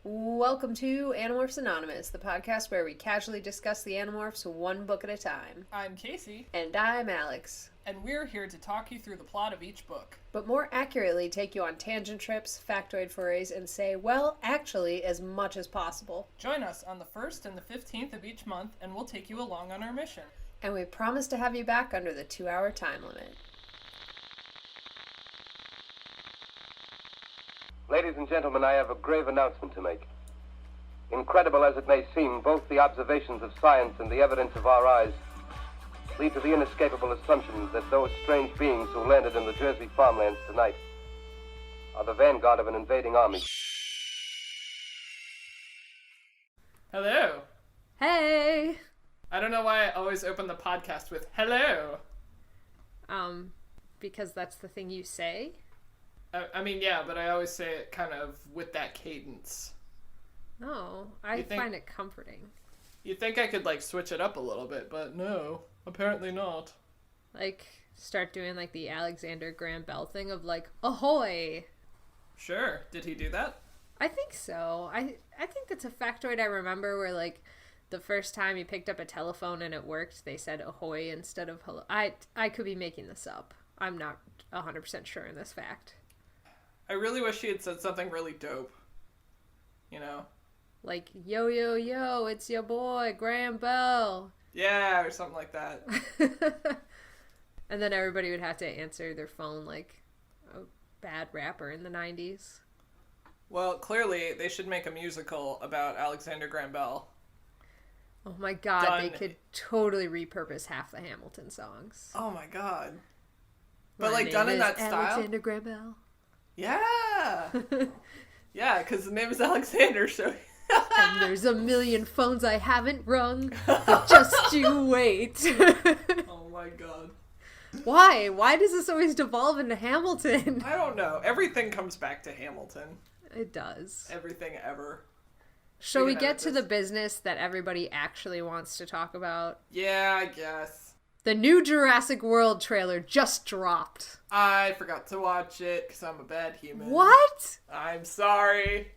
Welcome to Animorphs Anonymous, the podcast where we casually discuss the Animorphs one book at a time. I'm Kaycie. And I'm Alex. And we're here to talk you through the plot of each book. But more accurately, take you on tangent trips, factoid forays, and say, well, actually, as much as possible. Join us on the 1st and the 15th of each month, and we'll take you along on our mission. And we promise to have you back under the 2-hour time limit. Ladies and gentlemen, I have a grave announcement to make. Incredible as it may seem, both the observations of science and the evidence of our eyes lead to the inescapable assumption that those strange beings who landed in the Jersey farmlands tonight are the vanguard of an invading army. Hello. Hey! I don't know why I always open the podcast with hello. Because that's the thing you say? I mean, yeah, but I always say it kind of with that cadence. Oh, I find it comforting. You'd think I could, switch it up a little bit, but no, apparently not. Start doing, the Alexander Graham Bell thing of, ahoy! Sure. Did he do that? I think so. I think that's a factoid I remember where, the first time he picked up a telephone and it worked, they said ahoy instead of hello. I could be making this up. I'm not 100% sure in this fact. I really wish he had said something really dope. You know? Yo, yo, yo, it's your boy, Graham Bell. Yeah, or something like that. And then everybody would have to answer their phone like a bad rapper in the 90s. Well, clearly, they should make a musical about Alexander Graham Bell. Oh my god, They could totally repurpose half the Hamilton songs. Oh my god. But done in that style? Alexander Graham Bell. Yeah! Yeah, because the name is Alexander, so... And there's a million phones I haven't rung, but just you wait. Oh my god. Why? Why does this always devolve into Hamilton? I don't know. Everything comes back to Hamilton. It does. Everything ever. Shall we get to the business that everybody actually wants to talk about? Yeah, I guess. The new Jurassic World trailer just dropped. I forgot to watch it because I'm a bad human. What? I'm sorry.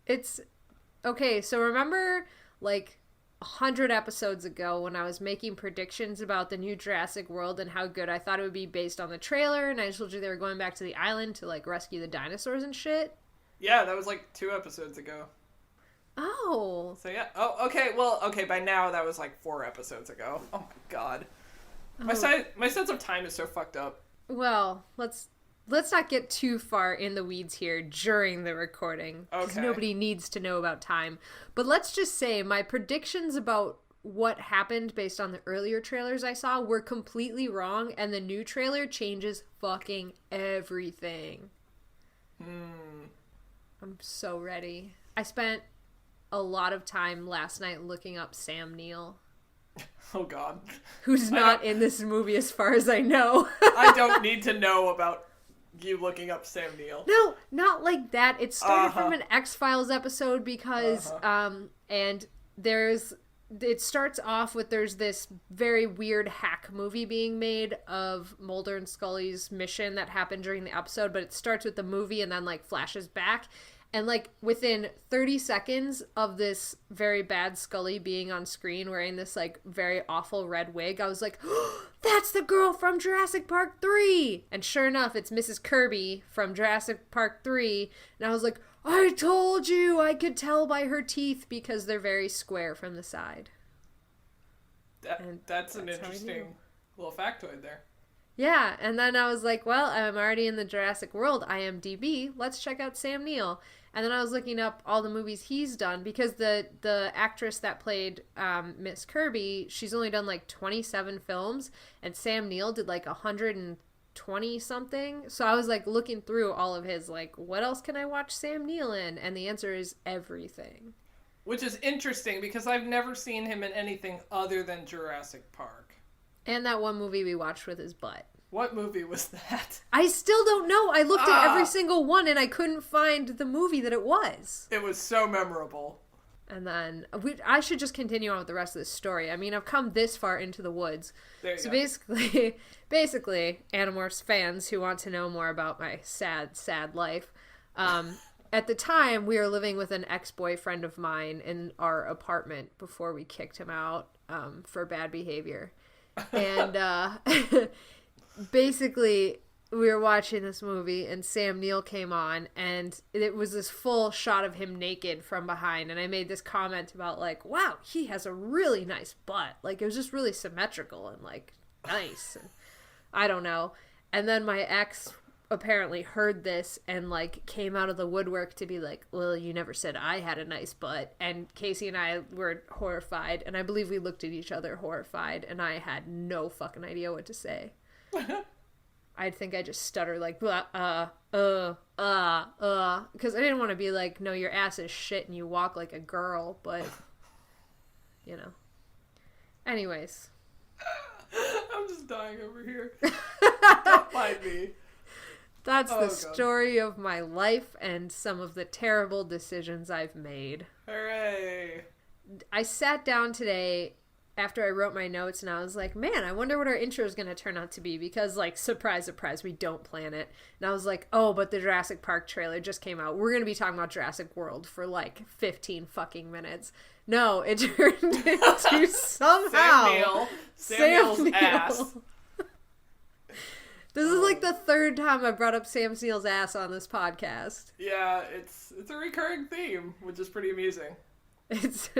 It's... Okay, so remember, 100 episodes ago when I was making predictions about the new Jurassic World and how good I thought it would be based on the trailer, and I told you they were going back to the island to, rescue the dinosaurs and shit? Yeah, that was, 2 episodes ago. Oh. So, yeah. Oh, okay, well, by now that was, 4 episodes ago. Oh, my God. My sense of time is so fucked up. Well, let's not get too far in the weeds here during the recording. Because nobody needs to know about time. But let's just say my predictions about what happened based on the earlier trailers I saw were completely wrong, and the new trailer changes fucking everything. I'm so ready. I spent a lot of time last night looking up Sam Neill. Oh, God. Who's not in this movie as far as I know. I don't need to know about you looking up Sam Neill. No, not like that. It started from an X-Files episode because, and it starts off with there's this very weird hack movie being made of Mulder and Scully's mission that happened during the episode, but it starts with the movie and then, flashes back. And, within 30 seconds of this very bad Scully being on screen wearing this, very awful red wig, I was like, oh, that's the girl from Jurassic Park 3! And sure enough, it's Mrs. Kirby from Jurassic Park 3. And I was like, I told you! I could tell by her teeth because they're very square from the side. That's an interesting little factoid there. Yeah, and then I was like, well, I'm already in the Jurassic World IMDb. Let's check out Sam Neill. And then I was looking up all the movies he's done because the actress that played Miss Kirby, she's only done 27 films, and Sam Neill did 120 something. So I was looking through all of his what else can I watch Sam Neill in? And the answer is everything. Which is interesting because I've never seen him in anything other than Jurassic Park. And that one movie we watched with his butt. What movie was that? I still don't know. I looked at every single one and I couldn't find the movie that it was. It was so memorable. And then I should just continue on with the rest of the story. I mean, I've come this far into the woods. There you so go. basically, Animorphs fans who want to know more about my sad, sad life, at the time, we were living with an ex-boyfriend of mine in our apartment before we kicked him out for bad behavior. And basically, we were watching this movie, and Sam Neill came on, and it was this full shot of him naked from behind. And I made this comment about, like, wow, he has a really nice butt. Like, it was just really symmetrical and, like, nice. And I don't know. And then my ex apparently heard this and like came out of the woodwork to be like, well, you never said I had a nice butt. And Kaycie and I were horrified, and I believe we looked at each other horrified, and I had no fucking idea what to say. I think I just stuttered like because I didn't want to be like, no, your ass is shit and you walk like a girl, but you know. Anyways, I'm just dying over here. Don't mind me. That's the story of my life and some of the terrible decisions I've made. Hooray. I sat down today after I wrote my notes, and I was like, man, I wonder what our intro is going to turn out to be, because, like, surprise, surprise, we don't plan it. And I was like, oh, but the Jurassic Park trailer just came out. We're going to be talking about Jurassic World for, like, 15 fucking minutes. No, it turned into somehow Sam Neill's ass. This is like the third time I brought up Sam Neill's ass on this podcast. Yeah, it's a recurring theme, which is pretty amusing.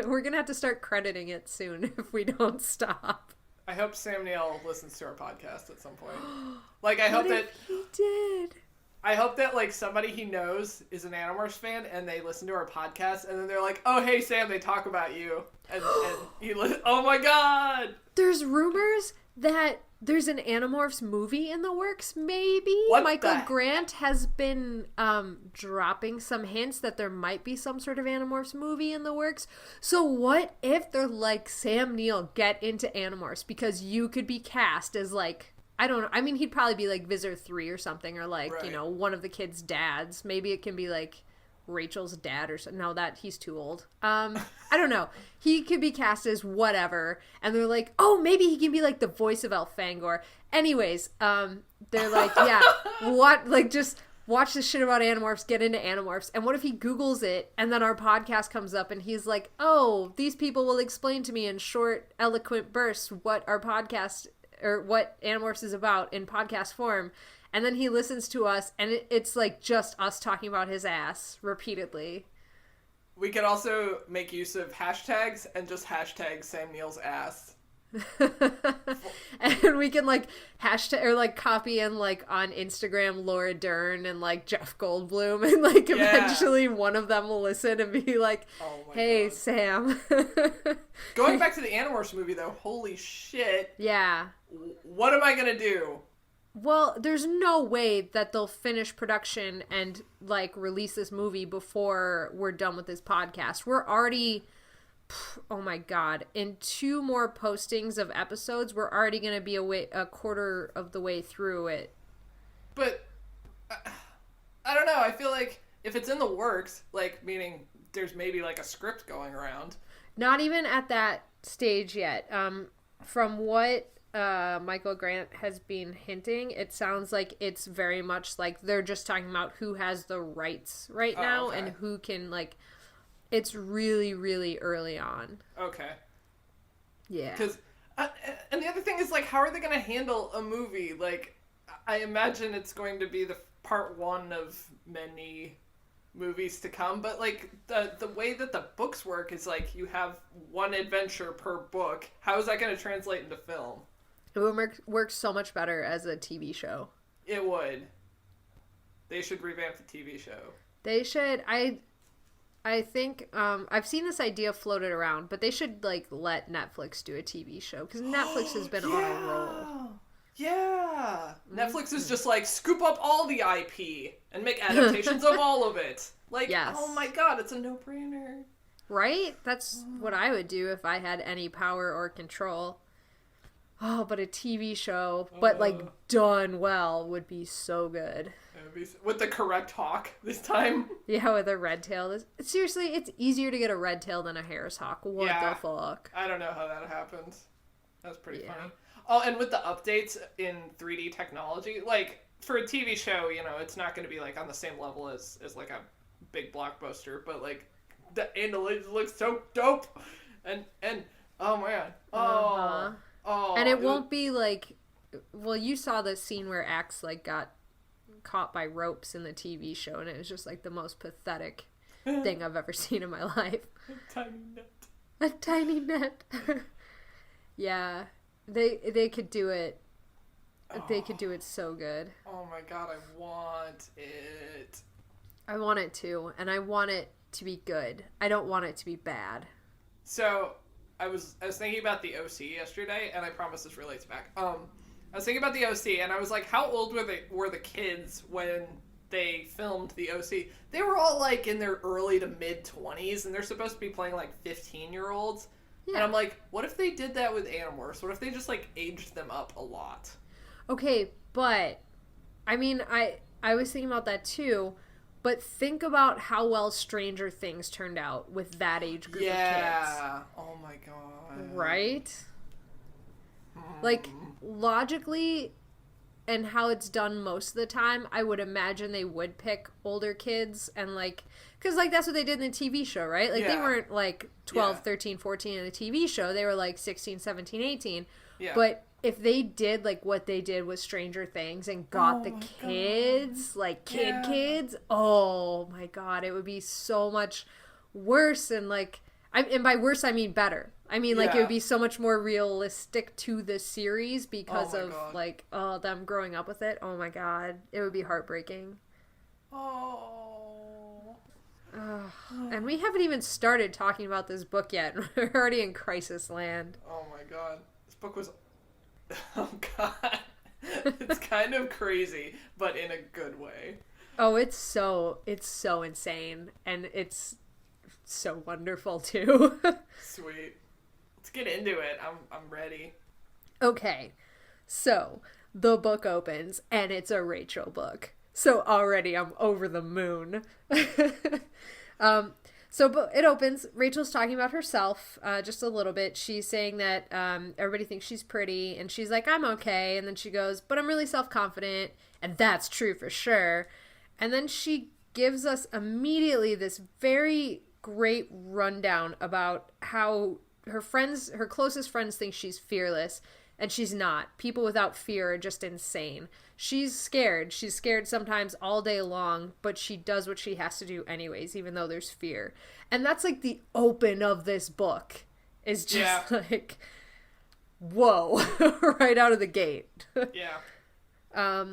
We're gonna have to start crediting it soon if we don't stop. I hope Sam Neill listens to our podcast at some point. Like, I hope that he did. I hope that like somebody he knows is an Animorphs fan and they listen to our podcast and then they're like, "Oh, hey Sam, they talk about you," and he oh my god! There's rumors that there's an Animorphs movie in the works, maybe? What Michael Grant has been dropping some hints that there might be some sort of Animorphs movie in the works. So what if they're like, Sam Neill, get into Animorphs? Because you could be cast as, like, I don't know. I mean, he'd probably be like Visor 3 or something, or like, right, you know, one of the kids' dads. Maybe it can be like Rachel's dad or something. No, that he's too old. I don't know. He could be cast as whatever, and they're like, oh, maybe he can be like the voice of Elfangor. Anyways, they're like, yeah, what? Like, just watch this shit about Animorphs, get into Animorphs. And what if he Googles it, and then our podcast comes up, and he's like, oh, these people will explain to me in short, eloquent bursts what our podcast or what Animorphs is about in podcast form. And then he listens to us, and it's like just us talking about his ass repeatedly. We could also make use of hashtags and just hashtag Sam Neill's ass. And we can like hashtag or like copy and like on Instagram Laura Dern and like Jeff Goldblum, and like eventually one of them will listen and be like, hey, God. Sam. Going back to the Animorphs movie though, holy shit. Yeah. What am I gonna do? Well, there's no way that they'll finish production and, like, release this movie before we're done with this podcast. We're already, oh my God, in 2 more postings of episodes, we're already going to be a quarter of the way through it. But, I don't know, I feel like if it's in the works, like, meaning there's maybe, like, a script going around. Not even at that stage yet. From what Michael Grant has been hinting, it sounds like it's very much like they're just talking about who has the rights right now and who can, like, it's really, really early on. Okay. Yeah. Because, and the other thing is, like, how are they going to handle a movie? Like, I imagine it's going to be the part 1 of many movies to come, but, like, the way that the books work is, like, you have 1 adventure per book. How is that going to translate into film? It would work so much better as a TV show. It would. They should revamp the TV show. They should. I think I've seen this idea floated around, but they should like let Netflix do a TV show because Netflix has been on a roll. Yeah. Netflix is just like scoop up all the IP and make adaptations of all of it. Like, oh my God, it's a no-brainer. Right? That's what I would do if I had any power or control. Oh, but a TV show, but like done well, would be so good. With the correct hawk this time. Yeah, with a red tail. Seriously, it's easier to get a red tail than a Harris hawk. What the fuck? I don't know how that happens. That's pretty funny. Oh, and with the updates in 3D technology, like for a TV show, you know, it's not going to be like on the same level as like a big blockbuster, but like the animation looks so dope, and oh man, and it won't be like, well, you saw the scene where Axe like got caught by ropes in the TV show, and it was just like the most pathetic thing I've ever seen in my life. A tiny net. Yeah, they could do it. They could do it so good. Oh my god, I want it. I want it too, and I want it to be good. I don't want it to be bad. So, I was thinking about the OC yesterday, and I promise this relates back. I was thinking about the OC, and I was like, how old were the kids when they filmed the OC? They were all like in their early to mid 20s, and they're supposed to be playing like 15-year-olds. Yeah. And I'm like, what if they did that with Animorphs? What if they just like aged them up a lot? Okay, but I mean, I was thinking about that too, but think about how well Stranger Things turned out with that age group of kids. Yeah. Oh my god. Right? Like, logically, and how it's done most of the time, I would imagine they would pick older kids and, like, because, like, that's what they did in the TV show, right? Like, they weren't, like, 12, 13, 14 in the TV show. They were, like, 16, 17, 18. Yeah. But if they did, like, what they did with Stranger Things and got the kids, God. Like, kids, oh, my God, it would be so much worse and, like, and by worse, I mean better. I mean, like, it would be so much more realistic to the series because of, like, them growing up with it. Oh, my God. It would be heartbreaking. And we haven't even started talking about this book yet. We're already in crisis land. Oh, my God. This book was... Oh, God. It's kind of crazy, but in a good way. Oh, it's so insane. And it's so wonderful, too. Sweet. Let's get into it. I'm ready. Okay. So, the book opens, and it's a Rachel book. So already I'm over the moon. So it opens. Rachel's talking about herself just a little bit. She's saying that everybody thinks she's pretty, and she's like, I'm okay. And then she goes, but I'm really self-confident, and that's true for sure. And then she gives us immediately this very great rundown about how her closest friends think she's fearless, and she's not. People without fear are just insane. She's scared. She's scared sometimes all day long, but she does what she has to do anyways, even though there's fear. And that's like the open of this book is just like, whoa, right out of the gate. Yeah.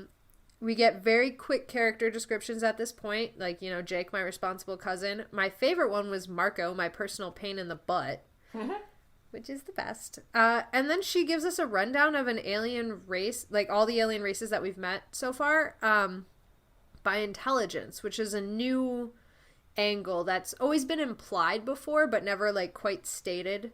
We get very quick character descriptions at this point. Like, you know, Jake, my responsible cousin. My favorite one was Marco, my personal pain in the butt. Mm-hmm. Which is the best. And then she gives us a rundown of an alien race, like all the alien races that we've met so far, by intelligence, which is a new angle that's always been implied before, but never like quite stated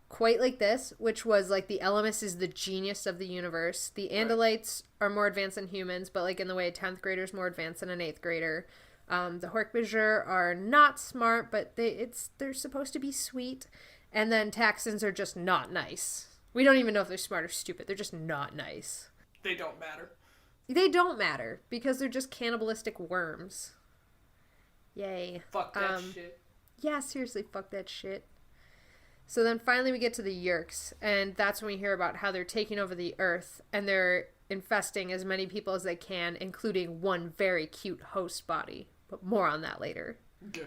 quite like this, which was like the Elemis is the genius of the universe. The Andalites are more advanced than humans, but like in the way a 10th grader is more advanced than an 8th grader. The Hork-Bajir are not smart, but they're supposed to be sweet. And then Taxons are just not nice. We don't even know if they're smart or stupid. They're just not nice. They don't matter. They don't matter because they're just cannibalistic worms. Yay. Fuck that shit. Yeah, seriously, fuck that shit. So then finally we get to the Yurks, and that's when we hear about how they're taking over the Earth, and they're infesting as many people as they can, including one very cute host body. But more on that later. Okay.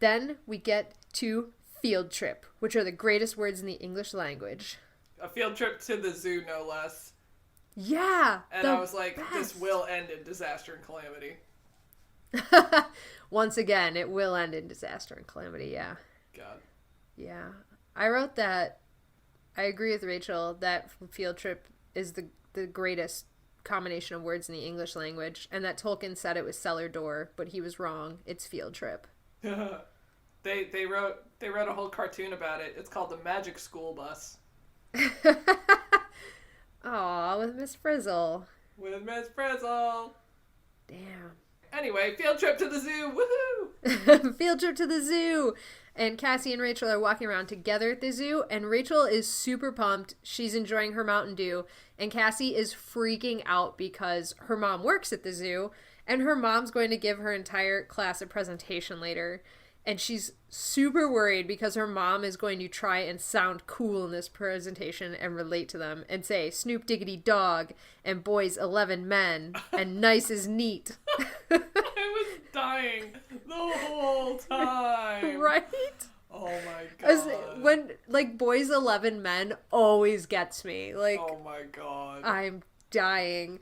Then we get to field trip, which are the greatest words in the English language. A field trip to the zoo, no less. Yeah. And I was like, this will end in disaster and calamity. Once again, it will end in disaster and calamity, yeah. God. Yeah. I wrote that. I agree with Rachel that field trip is the greatest combination of words in the English language, and that Tolkien said it was cellar door, but he was wrong. It's field trip. They wrote a whole cartoon about it. It's called The Magic School Bus. Aw, with Miss Frizzle. With Miss Frizzle. Damn. Anyway, field trip to the zoo. Woohoo! Field trip to the zoo. And Cassie and Rachel are walking around together at the zoo, and Rachel is super pumped. She's enjoying her Mountain Dew, and Cassie is freaking out because her mom works at the zoo, And her mom's going to give her entire class a presentation later. And she's super worried because her mom is going to try and sound cool in this presentation and relate to them and say Snoop Diggity Dog and Boys 11 Men and Nice is Neat. I was dying the whole time. Right? Oh my god. When, like, Boys 11 Men always gets me. Like, oh my god. I'm dying.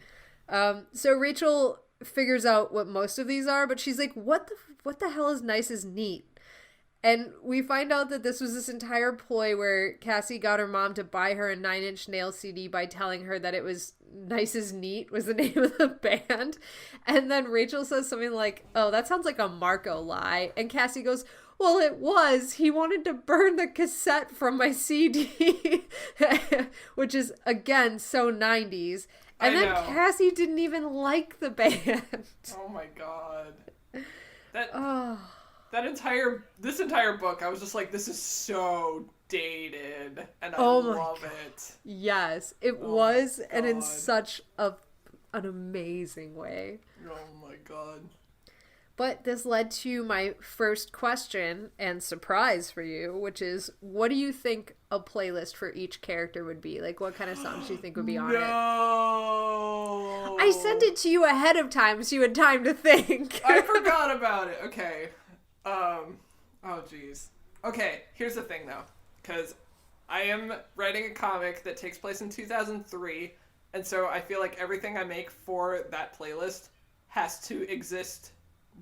So Rachel figures out what most of these are, but she's like, what the hell is Nice is Neat? And we find out that this was this entire ploy where Cassie got her mom to buy her a 9 Inch Nails CD by telling her that it was Nice is Neat was the name of the band. And then Rachel says something like, oh, that sounds like a Marco lie. And Cassie goes, well, it was. He wanted to burn the cassette from my CD. Which is, again, so 90s. And then Cassie didn't even like the band. Oh my god. This entire book, I was just like, this is so dated, and I love it. Yes, it was, and in such an amazing way. Oh my god. But this led to my first question and surprise for you, which is, what do you think a playlist for each character would be? Like, what kind of songs do you think would be on it? I sent it to you ahead of time so you had time to think. I forgot about it. Okay. Oh, jeez. Okay, here's the thing, though. Because I am writing a comic that takes place in 2003, and so I feel like everything I make for that playlist has to exist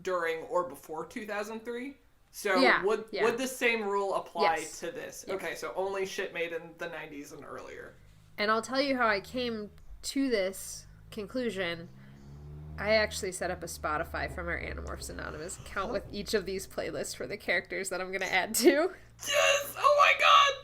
during or before 2003. So would the same rule apply to this? Yes. Okay, so only shit made in the 90s and earlier. And I'll tell you how I came to this conclusion. I actually set up a Spotify from our Animorphs Anonymous account with each of these playlists for the characters that I'm going to add to. Yes! Oh my god!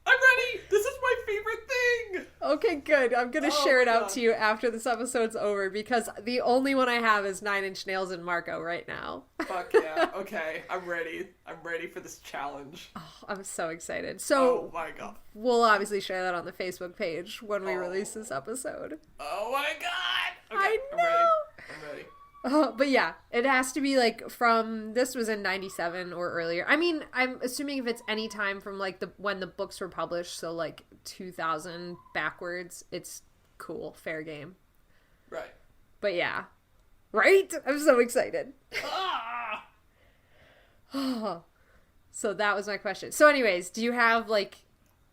I'm ready! This is my favorite thing! Okay, good. I'm going to share it out to you after this episode's over because the only one I have is 9 Inch Nails and Marco right now. Fuck yeah. Okay, I'm ready. I'm ready for this challenge. Oh, I'm so excited. So, oh my god. We'll obviously share that on the Facebook page when we release this episode. Oh my god! Okay, I know! I'm ready. But yeah, it has to be like from, this was in 97 or earlier. I mean, I'm assuming if it's any time from like when the books were published, so like 2000 backwards, it's cool, fair game. Right. But yeah. Right? I'm so excited. So that was my question. So anyways, do you have like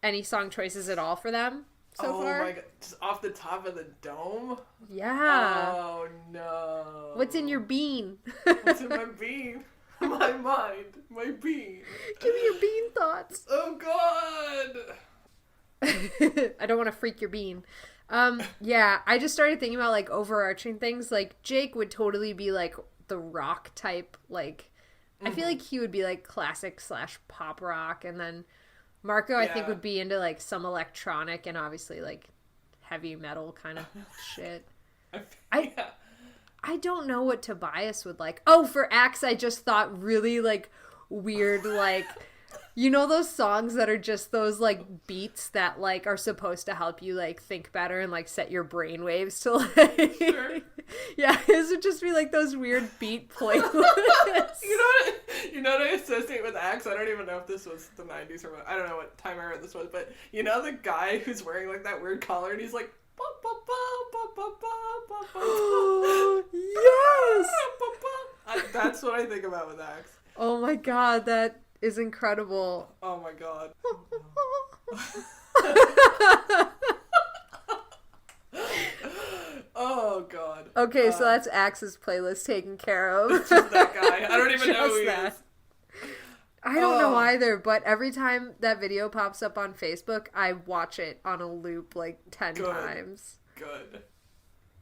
any song choices at all for them? So far? Oh my god, just off the top of the dome? Yeah. Oh no. What's in your bean? What's in my bean? My mind. My bean. Give me your bean thoughts. Oh god. I don't want to freak your bean. Yeah, I just started thinking about like overarching things. Like Jake would totally be like the rock type, like I feel like he would be like classic / pop rock, and then Marco, I think, would be into, like, some electronic and obviously, like, heavy metal kind of shit. I don't know what Tobias would like. Oh, for Axe, I just thought really, like, weird, like, you know those songs that are just those, like, beats that, like, are supposed to help you, like, think better and, like, set your brain waves to, like... Sure. Yeah, it would just be, like, those weird beat playlists. You know what I associate with Axe? I don't even know if this was the 90s or what. I don't know what time era this was, but you know the guy who's wearing, like, that weird collar and he's like... Yes! That's what I think about with Axe. Oh my god, that is incredible. Oh my god. Oh god. Okay, so that's Axe's playlist taken care of. It's just that guy. I don't even know who he is. I don't know either, but every time that video pops up on Facebook, I watch it on a loop like 10 times. Good.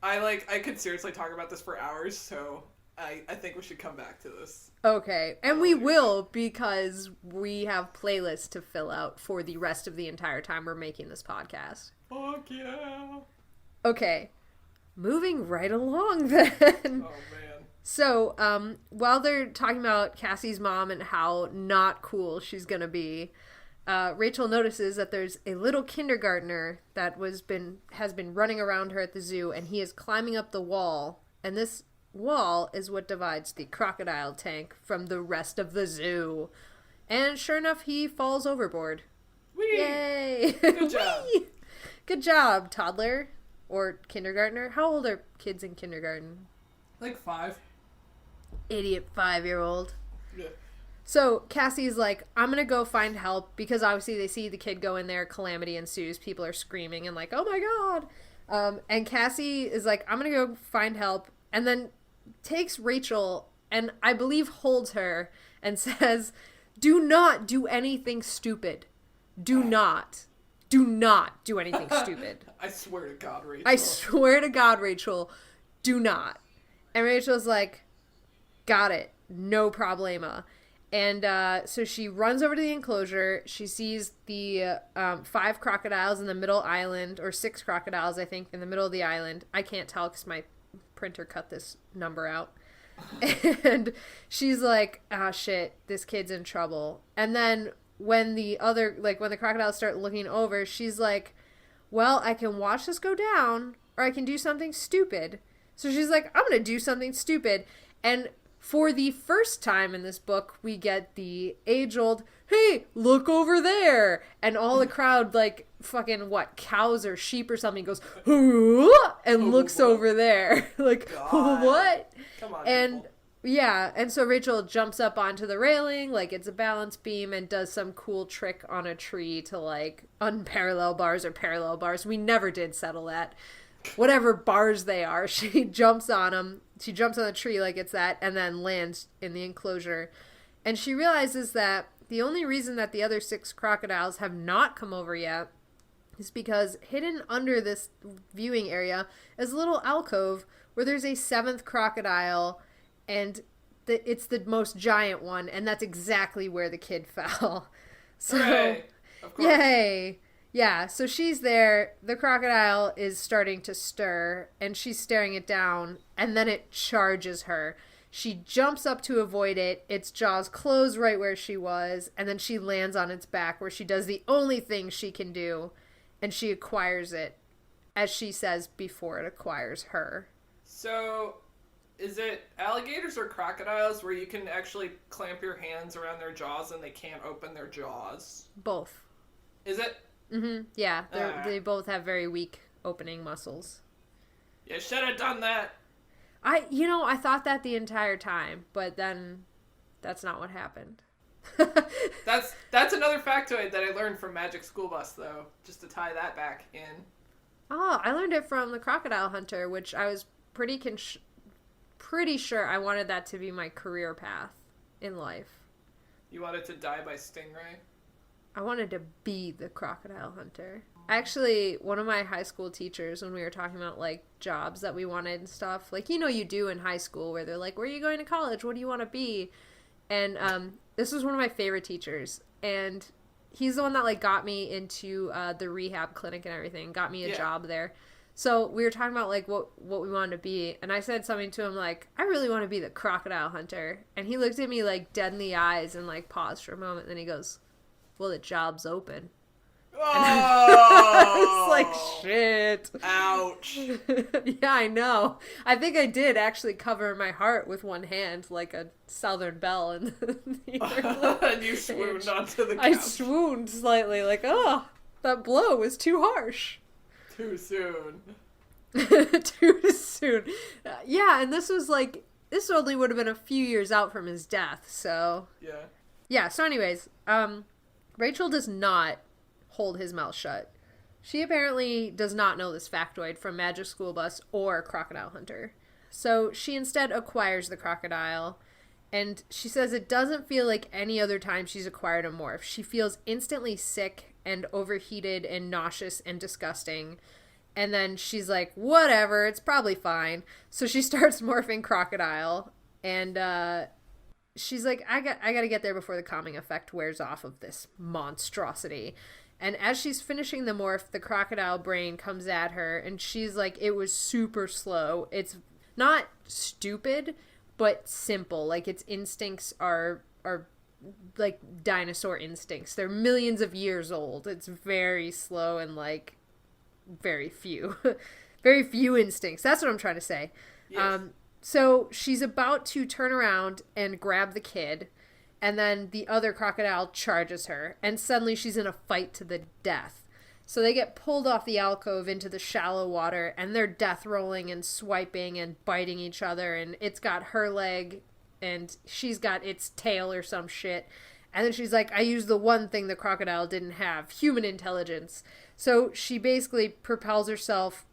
I could seriously talk about this for hours, so I think we should come back to this. Okay, and we will, because we have playlists to fill out for the rest of the entire time we're making this podcast. Fuck yeah. Okay, moving right along then. Oh man. So, while they're talking about Cassie's mom and how not cool she's gonna be, Rachel notices that there's a little kindergartner that has been running around her at the zoo, and he is climbing up the wall, and this wall is what divides the crocodile tank from the rest of the zoo. And sure enough, he falls overboard. Whee! Yay! Good job. Whee! Good job, toddler. Or kindergartner. How old are kids in kindergarten? Like 5. Idiot 5-year-old. Yeah. So Cassie's like, I'm gonna go find help, because obviously they see the kid go in there, calamity ensues, people are screaming and like, oh my god. And Cassie is like, I'm gonna go find help, and then takes Rachel and I believe holds her and says, do not do anything stupid. Do not do anything stupid. I swear to God, Rachel. I swear to God, Rachel, do not. And Rachel's like, got it, no problema. And so she runs over to the enclosure. She sees the 5 crocodiles in the middle island, or 6 crocodiles, I think, in the middle of the island. I can't tell because my printer cut this number out. And she's like, ah, shit, this kid's in trouble. And then when the crocodiles start looking over, she's like, well, I can watch this go down, or I can do something stupid. So she's like, I'm going to do something stupid. And for the first time in this book, we get the age-old, hey, look over there. And all the crowd, like, fucking, cows or sheep or something, goes, and looks over there. Like, God. What? Come on, and people. Yeah, and so Rachel jumps up onto the railing, like it's a balance beam, and does some cool trick on a tree to, like, unparallel bars or parallel bars. We never did settle that. Whatever bars they are, she jumps on them. She jumps on the tree like it's that, and then lands in the enclosure. And she realizes that the only reason that the other 6 crocodiles have not come over yet is because hidden under this viewing area is a little alcove where there's a 7th crocodile, and it's the most giant one, and that's exactly where the kid fell. So, hooray! Of course. Yay! Yeah, so she's there, the crocodile is starting to stir, and she's staring it down, and then it charges her. She jumps up to avoid it, its jaws close right where she was, and then she lands on its back, where she does the only thing she can do, and she acquires it, as she says, before it acquires her. So, is it alligators or crocodiles where you can actually clamp your hands around their jaws and they can't open their jaws? Both. Is it? Mm-hmm. Yeah, they both have very weak opening muscles. You should have done that. I thought that the entire time, but then that's not what happened. That's another factoid that I learned from Magic School Bus, though, just to tie that back in. Oh, I learned it from the Crocodile Hunter, which I was pretty sure I wanted that to be my career path in life. You wanted to die by stingray? I wanted to be the crocodile hunter. Actually, one of my high school teachers, when we were talking about, like, jobs that we wanted and stuff, like, you do in high school, where they're like, where are you going to college? What do you want to be? And this was one of my favorite teachers. And he's the one that, like, got me into the rehab clinic and everything, got me a job there. So we were talking about, like, what we wanted to be. And I said something to him, like, I really want to be the crocodile hunter. And he looked at me, like, dead in the eyes and, like, paused for a moment. And then he goes, well, the job's open. Oh! It's like, shit. Ouch. Yeah, I know. I think I did actually cover my heart with one hand, like a Southern Belle. And And you swooned onto the couch. I swooned slightly, like, oh, that blow was too harsh. Too soon. Too soon. Yeah, and this only would have been a few years out from his death, so. Yeah. Yeah, so anyways, Rachel does not hold his mouth shut. She apparently does not know this factoid from Magic School Bus or Crocodile Hunter. So she instead acquires the crocodile, and she says it doesn't feel like any other time she's acquired a morph. She feels instantly sick and overheated and nauseous and disgusting. And then she's like, whatever, it's probably fine. So she starts morphing crocodile, and she's like, I gotta get there before the calming effect wears off of this monstrosity. And as she's finishing the morph, the crocodile brain comes at her, and she's like, it was super slow. It's not stupid, but simple. Like, its instincts are like dinosaur instincts. They're millions of years old. It's very slow and, like, very few. Very few instincts. That's what I'm trying to say. Yes. So she's about to turn around and grab the kid, and then the other crocodile charges her, and suddenly she's in a fight to the death. So they get pulled off the alcove into the shallow water, and they're death rolling and swiping and biting each other, and it's got her leg, and she's got its tail or some shit. And then she's like, I used the one thing the crocodile didn't have, human intelligence. So she basically propels herself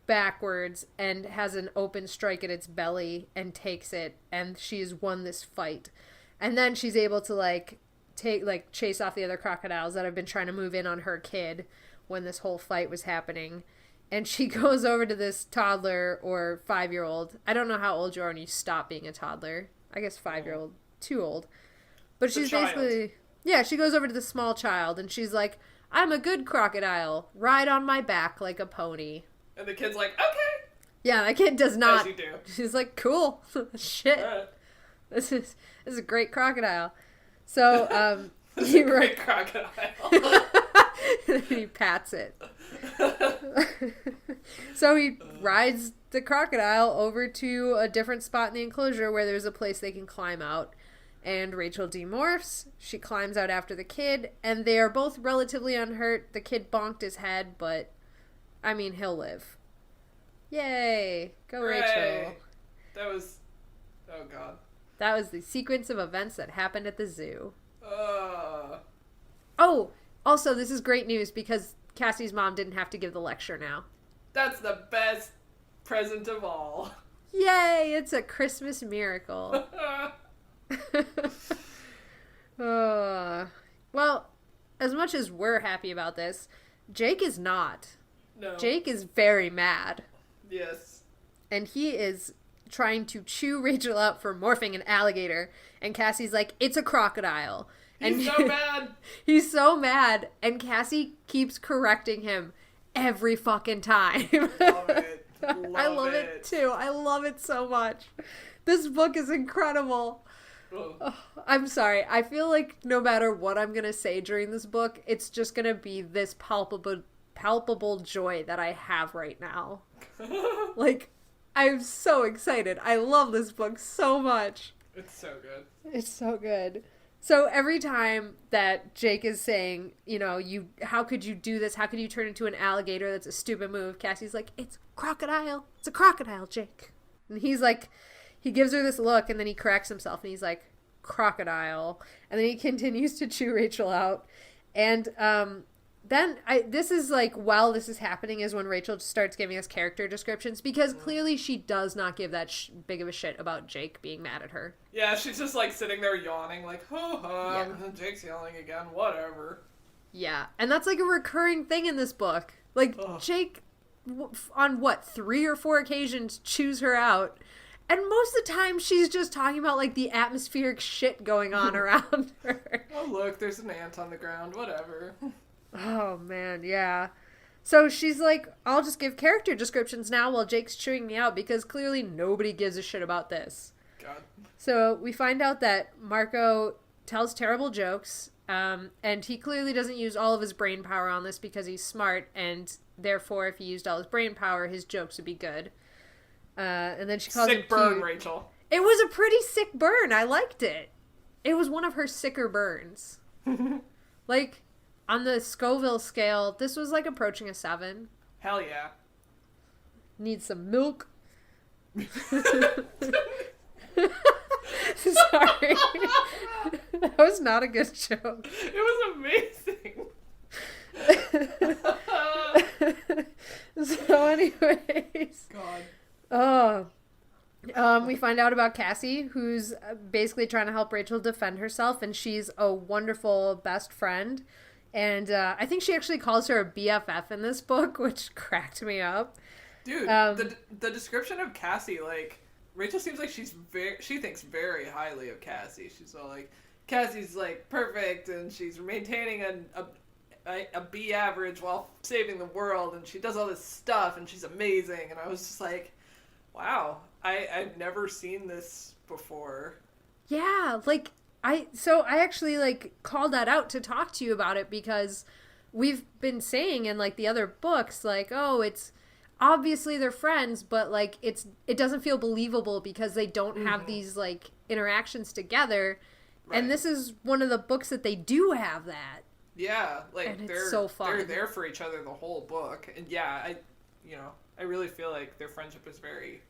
backwards and has an open strike at its belly and takes it, and she's won this fight. And then she's able to chase off the other crocodiles that have been trying to move in on her kid when this whole fight was happening. And she goes over to this toddler or 5-year-old. I don't know how old you are when you stop being a toddler. I guess 5-year-old, too old. But she's basically, she goes over to the small child and she's like, I'm a good crocodile. Ride on my back like a pony. And the kid's like, okay. Yeah, that kid does not. As you do. She's like, cool. Shit. Right. This is a great crocodile. So, this is a great crocodile. He pats it. So he rides the crocodile over to a different spot in the enclosure where there's a place they can climb out. And Rachel demorphs. She climbs out after the kid, and they are both relatively unhurt. The kid bonked his head, but I mean, he'll live. Yay! Go Rachel. That was... Oh, God. That was the sequence of events that happened at the zoo. Oh! Also, this is great news because Cassie's mom didn't have to give the lecture now. That's the best present of all. Yay! It's a Christmas miracle. Well, as much as we're happy about this, Jake is not. No. Jake is very mad. Yes. And he is trying to chew Rachel out for morphing an alligator. And Cassie's like, it's a crocodile. He's so mad. He's so mad. And Cassie keeps correcting him every fucking time. Love it. I love it too. I love it so much. This book is incredible. Oh, I'm sorry. I feel like no matter what I'm going to say during this book, it's just going to be this palpable joy that I have right now. Like, I'm so excited. I love this book so much. It's so good. It's so good. So every time that Jake is saying, you know, how could you do this? How could you turn into an alligator? That's a stupid move. Cassie's like, it's crocodile. It's a crocodile, Jake. And he's like, he gives her this look and then he corrects himself and he's like, crocodile. And then he continues to chew Rachel out. And this is like, while this is happening is when Rachel starts giving us character descriptions because clearly she does not give that big of a shit about Jake being mad at her. Yeah, she's just like sitting there yawning like, Jake's yelling again, whatever. Yeah, and that's like a recurring thing in this book. Like, Jake, on 3 or 4 occasions, chews her out. And most of the time, she's just talking about, like, the atmospheric shit going on around her. Oh, look, there's an ant on the ground, whatever. Oh, man, yeah. So she's like, I'll just give character descriptions now while Jake's chewing me out because clearly nobody gives a shit about this. God. So we find out that Marco tells terrible jokes, and he clearly doesn't use all of his brain power on this because he's smart, and therefore if he used all his brain power, his jokes would be good. And then she calls him sick burn, cute. Rachel. It was a pretty sick burn. I liked it. It was one of her sicker burns. Like, on the Scoville scale, this was like approaching a 7. Hell yeah. Need some milk. Sorry. That was not a good joke. It was amazing. So anyways. God. We find out about Cassie, who's basically trying to help Rachel defend herself, and she's a wonderful best friend. And I think she actually calls her a BFF in this book, which cracked me up. Dude, the description of Cassie, like, Rachel seems like she thinks very highly of Cassie. She's all like, Cassie's like perfect, and she's maintaining a B average while saving the world, and she does all this stuff, and she's amazing. And I was just like, wow, I've never seen this before. Yeah, like, I actually, like, called that out to talk to you about it because we've been saying in, like, the other books, like, oh, it's obviously they're friends, but like it doesn't feel believable because they don't have these like interactions together. Right. And this is one of the books that they do have that. Yeah, like and it's so fun. They're there for each other the whole book. And yeah, I really feel like their friendship is very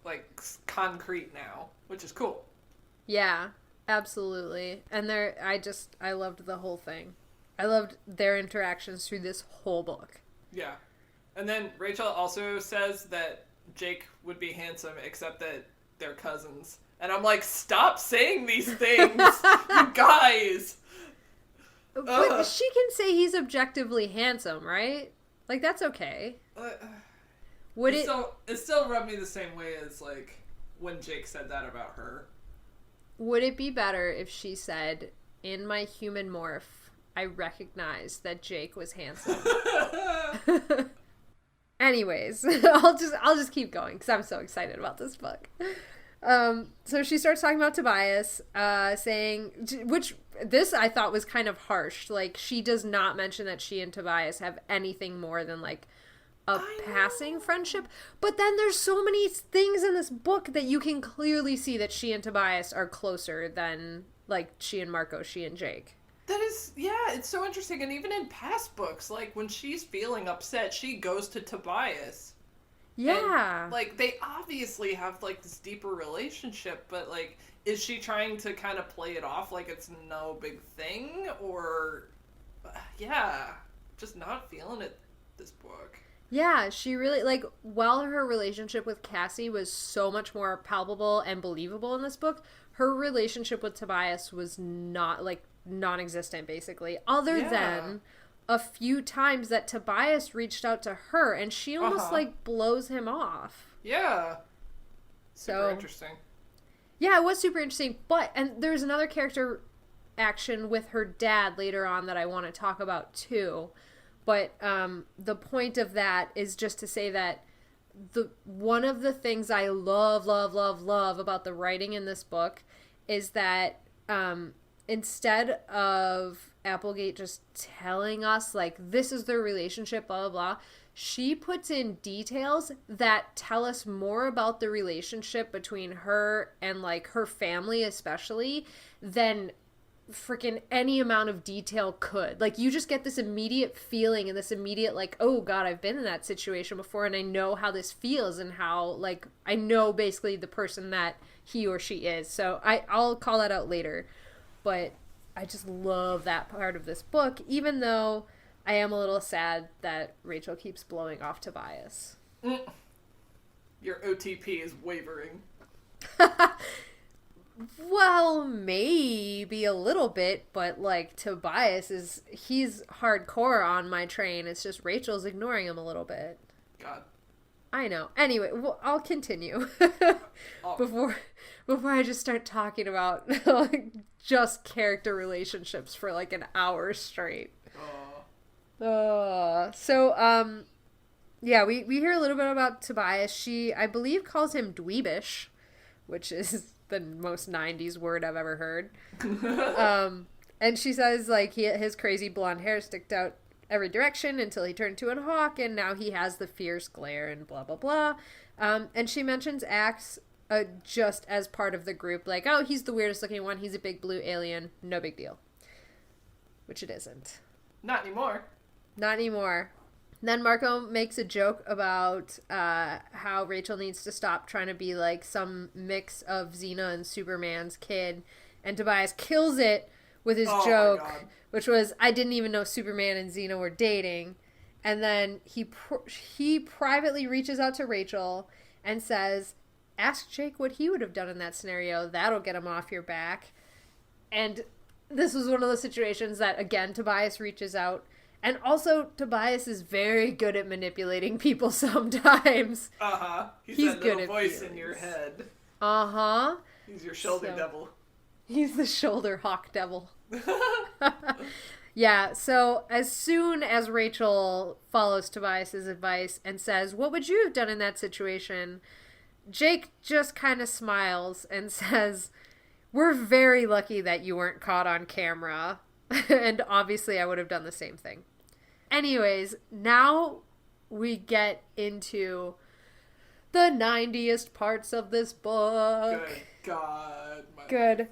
like concrete now, which is cool. Yeah, absolutely. And I loved the whole thing. I loved their interactions through this whole book. Yeah. And then Rachel also says that Jake would be handsome, except that they're cousins. And I'm like, stop saying these things, you guys! But she can say he's objectively handsome, right? Like, that's okay. It still rubbed me the same way as, like, when Jake said that about her. Would it be better if she said, in my human morph, I recognized that Jake was handsome? Anyways, I'll just keep going because I'm so excited about this book. So she starts talking about Tobias, saying, which this I thought was kind of harsh. Like, she does not mention that she and Tobias have anything more than like a passing friendship. But then there's so many things in this book that you can clearly see that she and Tobias are closer than like she and Marco, she and Jake. That is, yeah, it's so interesting. And even in past books, like, when she's feeling upset, she goes to Tobias. Yeah. And, like, they obviously have, like, this deeper relationship, but, like, is she trying to kind of play it off like it's no big thing? Or, yeah, just not feeling it this book. Yeah, she really, like, while her relationship with Cassie was so much more palpable and believable in this book, her relationship with Tobias was not, like, non-existent basically, other than a few times that Tobias reached out to her and she almost like blows him off. Yeah. Super interesting. Yeah, it was super interesting. And there's another character action with her dad later on that I want to talk about too. But the point of that is just to say that one of the things I love about the writing in this book is that instead of Applegate just telling us, like, this is their relationship, blah, blah, blah, she puts in details that tell us more about the relationship between her and, like, her family especially than freaking any amount of detail could. Like, you just get this immediate feeling and this immediate, like, oh, God, I've been in that situation before and I know how this feels and how, like, I know basically the person that he or she is. So I'll call that out later. But I just love that part of this book, even though I am a little sad that Rachel keeps blowing off Tobias. Your OTP is wavering. Well, maybe a little bit, but like Tobias he's hardcore on my train. It's just Rachel's ignoring him a little bit. God. I know. Anyway, well, I'll continue before I just start talking about like, just character relationships for like an hour straight. Yeah, we hear a little bit about Tobias. She, I believe, calls him dweebish, which is the most 90s word I've ever heard. And she says like his crazy blonde hair sticked out every direction until he turned to a hawk, and now he has the fierce glare and blah, blah, blah. And she mentions Axe just as part of the group, like, oh, he's the weirdest looking one. He's a big blue alien. No big deal. Which it isn't. Not anymore. Not anymore. Then Marco makes a joke about how Rachel needs to stop trying to be like some mix of Xena and Superman's kid. And Tobias kills it with his joke, which was, I didn't even know Superman and Xena were dating. And then he privately reaches out to Rachel and says, ask Jake what he would have done in that scenario. That'll get him off your back. And this was one of those situations that, again, Tobias reaches out. And also, Tobias is very good at manipulating people sometimes. He's that little voice in your head. He's your shoulder devil. He's the shoulder hawk devil. Yeah, so as soon as Rachel follows Tobias's advice and says, what would you have done in that situation? Jake just kind of smiles and says, we're very lucky that you weren't caught on camera. And obviously I would have done the same thing. Anyways, now we get into the 90th parts of this book. Good God. Good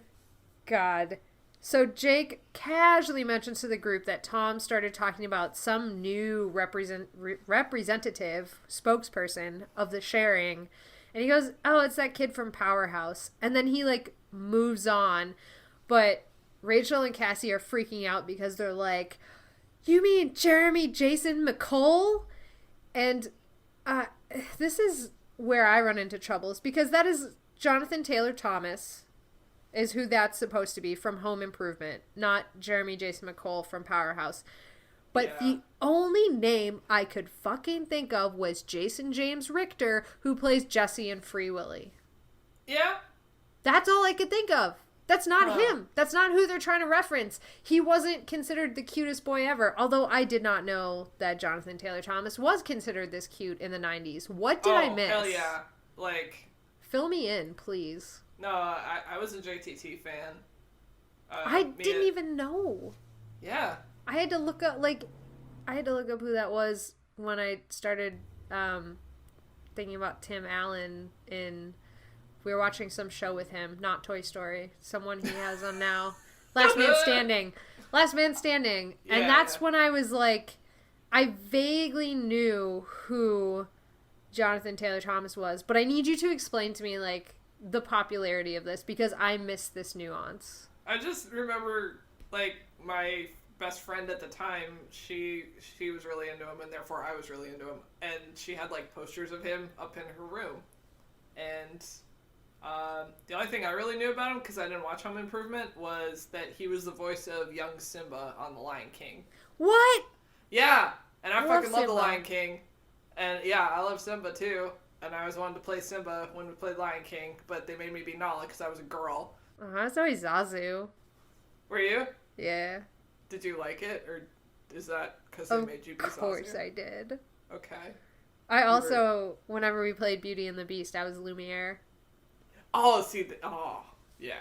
God. So Jake casually mentions to the group that Tom started talking about some new representative spokesperson of the sharing. And he goes, oh, it's that kid from Powerhouse. And then he, like, moves on. But Rachel and Cassie are freaking out because they're like, you mean Jeremy Jason McCole? And this is where I run into troubles, because that is Jonathan Taylor Thomas is who that's supposed to be from Home Improvement, not Jeremy Jason McCole from Powerhouse. But the only name I could fucking think of was Jason James Richter, who plays Jesse in Free Willy. Yeah. That's all I could think of. That's not him. That's not who they're trying to reference. He wasn't considered the cutest boy ever, although I did not know that Jonathan Taylor Thomas was considered this cute in the 90s. What did I miss? Hell yeah. Like... Fill me in, please. No, I was a JTT fan. I didn't even know. Yeah. I had to look up who that was when I started thinking about Tim Allen in... We were watching some show with him, not Toy Story. Someone he has on now. Last Man Standing. And that's when I was like... I vaguely knew who Jonathan Taylor Thomas was, but I need you to explain to me, like, the popularity of this, because I missed this nuance. I just remember, like, my best friend at the time, she was really into him, and therefore I was really into him, and she had, like, posters of him up in her room, and the only thing I really knew about him, because I didn't watch Home Improvement, was that he was the voice of young Simba on The Lion King. What? Yeah, and I fucking love The Simba. Lion King, and yeah, I love Simba too. And I always wanted to play Simba when we played Lion King, but they made me be Nala because I was a girl. I was always Zazu. Were you? Yeah. Did you like it, or is that because they made you be Zazu? Of course I did. Okay. I also, whenever we played Beauty and the Beast, I was Lumiere. Oh, yeah.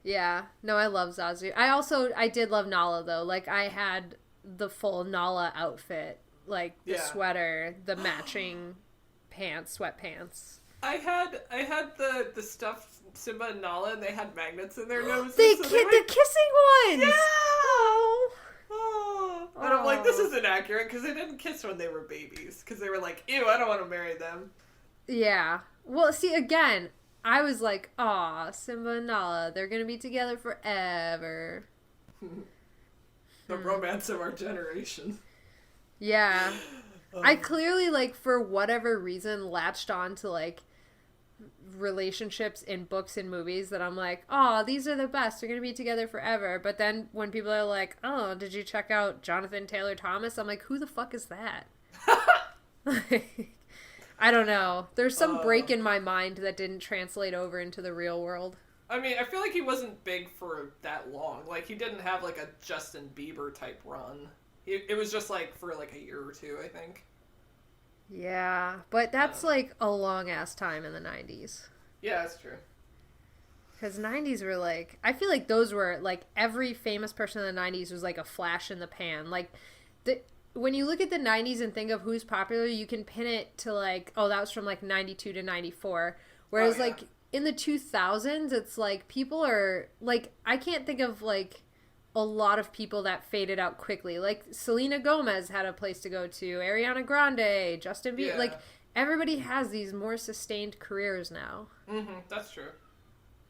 Yeah. No, I love Zazu. I did love Nala, though. Like, I had the full Nala outfit. Like, the sweater, the matching... sweatpants. I had the stuffed Simba and Nala, and they had magnets in their noses. The kissing ones! Yeah! Oh. And I'm like, this isn't accurate, because they didn't kiss when they were babies. Because they were like, ew, I don't want to marry them. Yeah. Well, see, again, I was like, aw, Simba and Nala, they're gonna be together forever. The romance of our generation. Yeah. I clearly, like, for whatever reason, latched on to, like, relationships in books and movies that I'm like, oh, these are the best. They're going to be together forever. But then when people are like, oh, did you check out Jonathan Taylor Thomas? I'm like, who the fuck is that? I don't know. There's some break in my mind that didn't translate over into the real world. I mean, I feel like he wasn't big for that long. Like, he didn't have, like, a Justin Bieber type run. It was just, like, for, like, a year or two, I think. Yeah, but that's, like, a long-ass time in the 90s. Yeah, that's true. Because 90s were, like... I feel like those were, like, every famous person in the 90s was, like, a flash in the pan. Like, when you look at the 90s and think of who's popular, you can pin it to, like, oh, that was from, like, 92 to 94. Whereas, like, in the 2000s, it's, like, people are... Like, I can't think of, like... a lot of people that faded out quickly. Like, Selena Gomez had a place to go to, Ariana Grande, Justin Bieber. Yeah. Like, everybody has these more sustained careers now. Mm-hmm, that's true.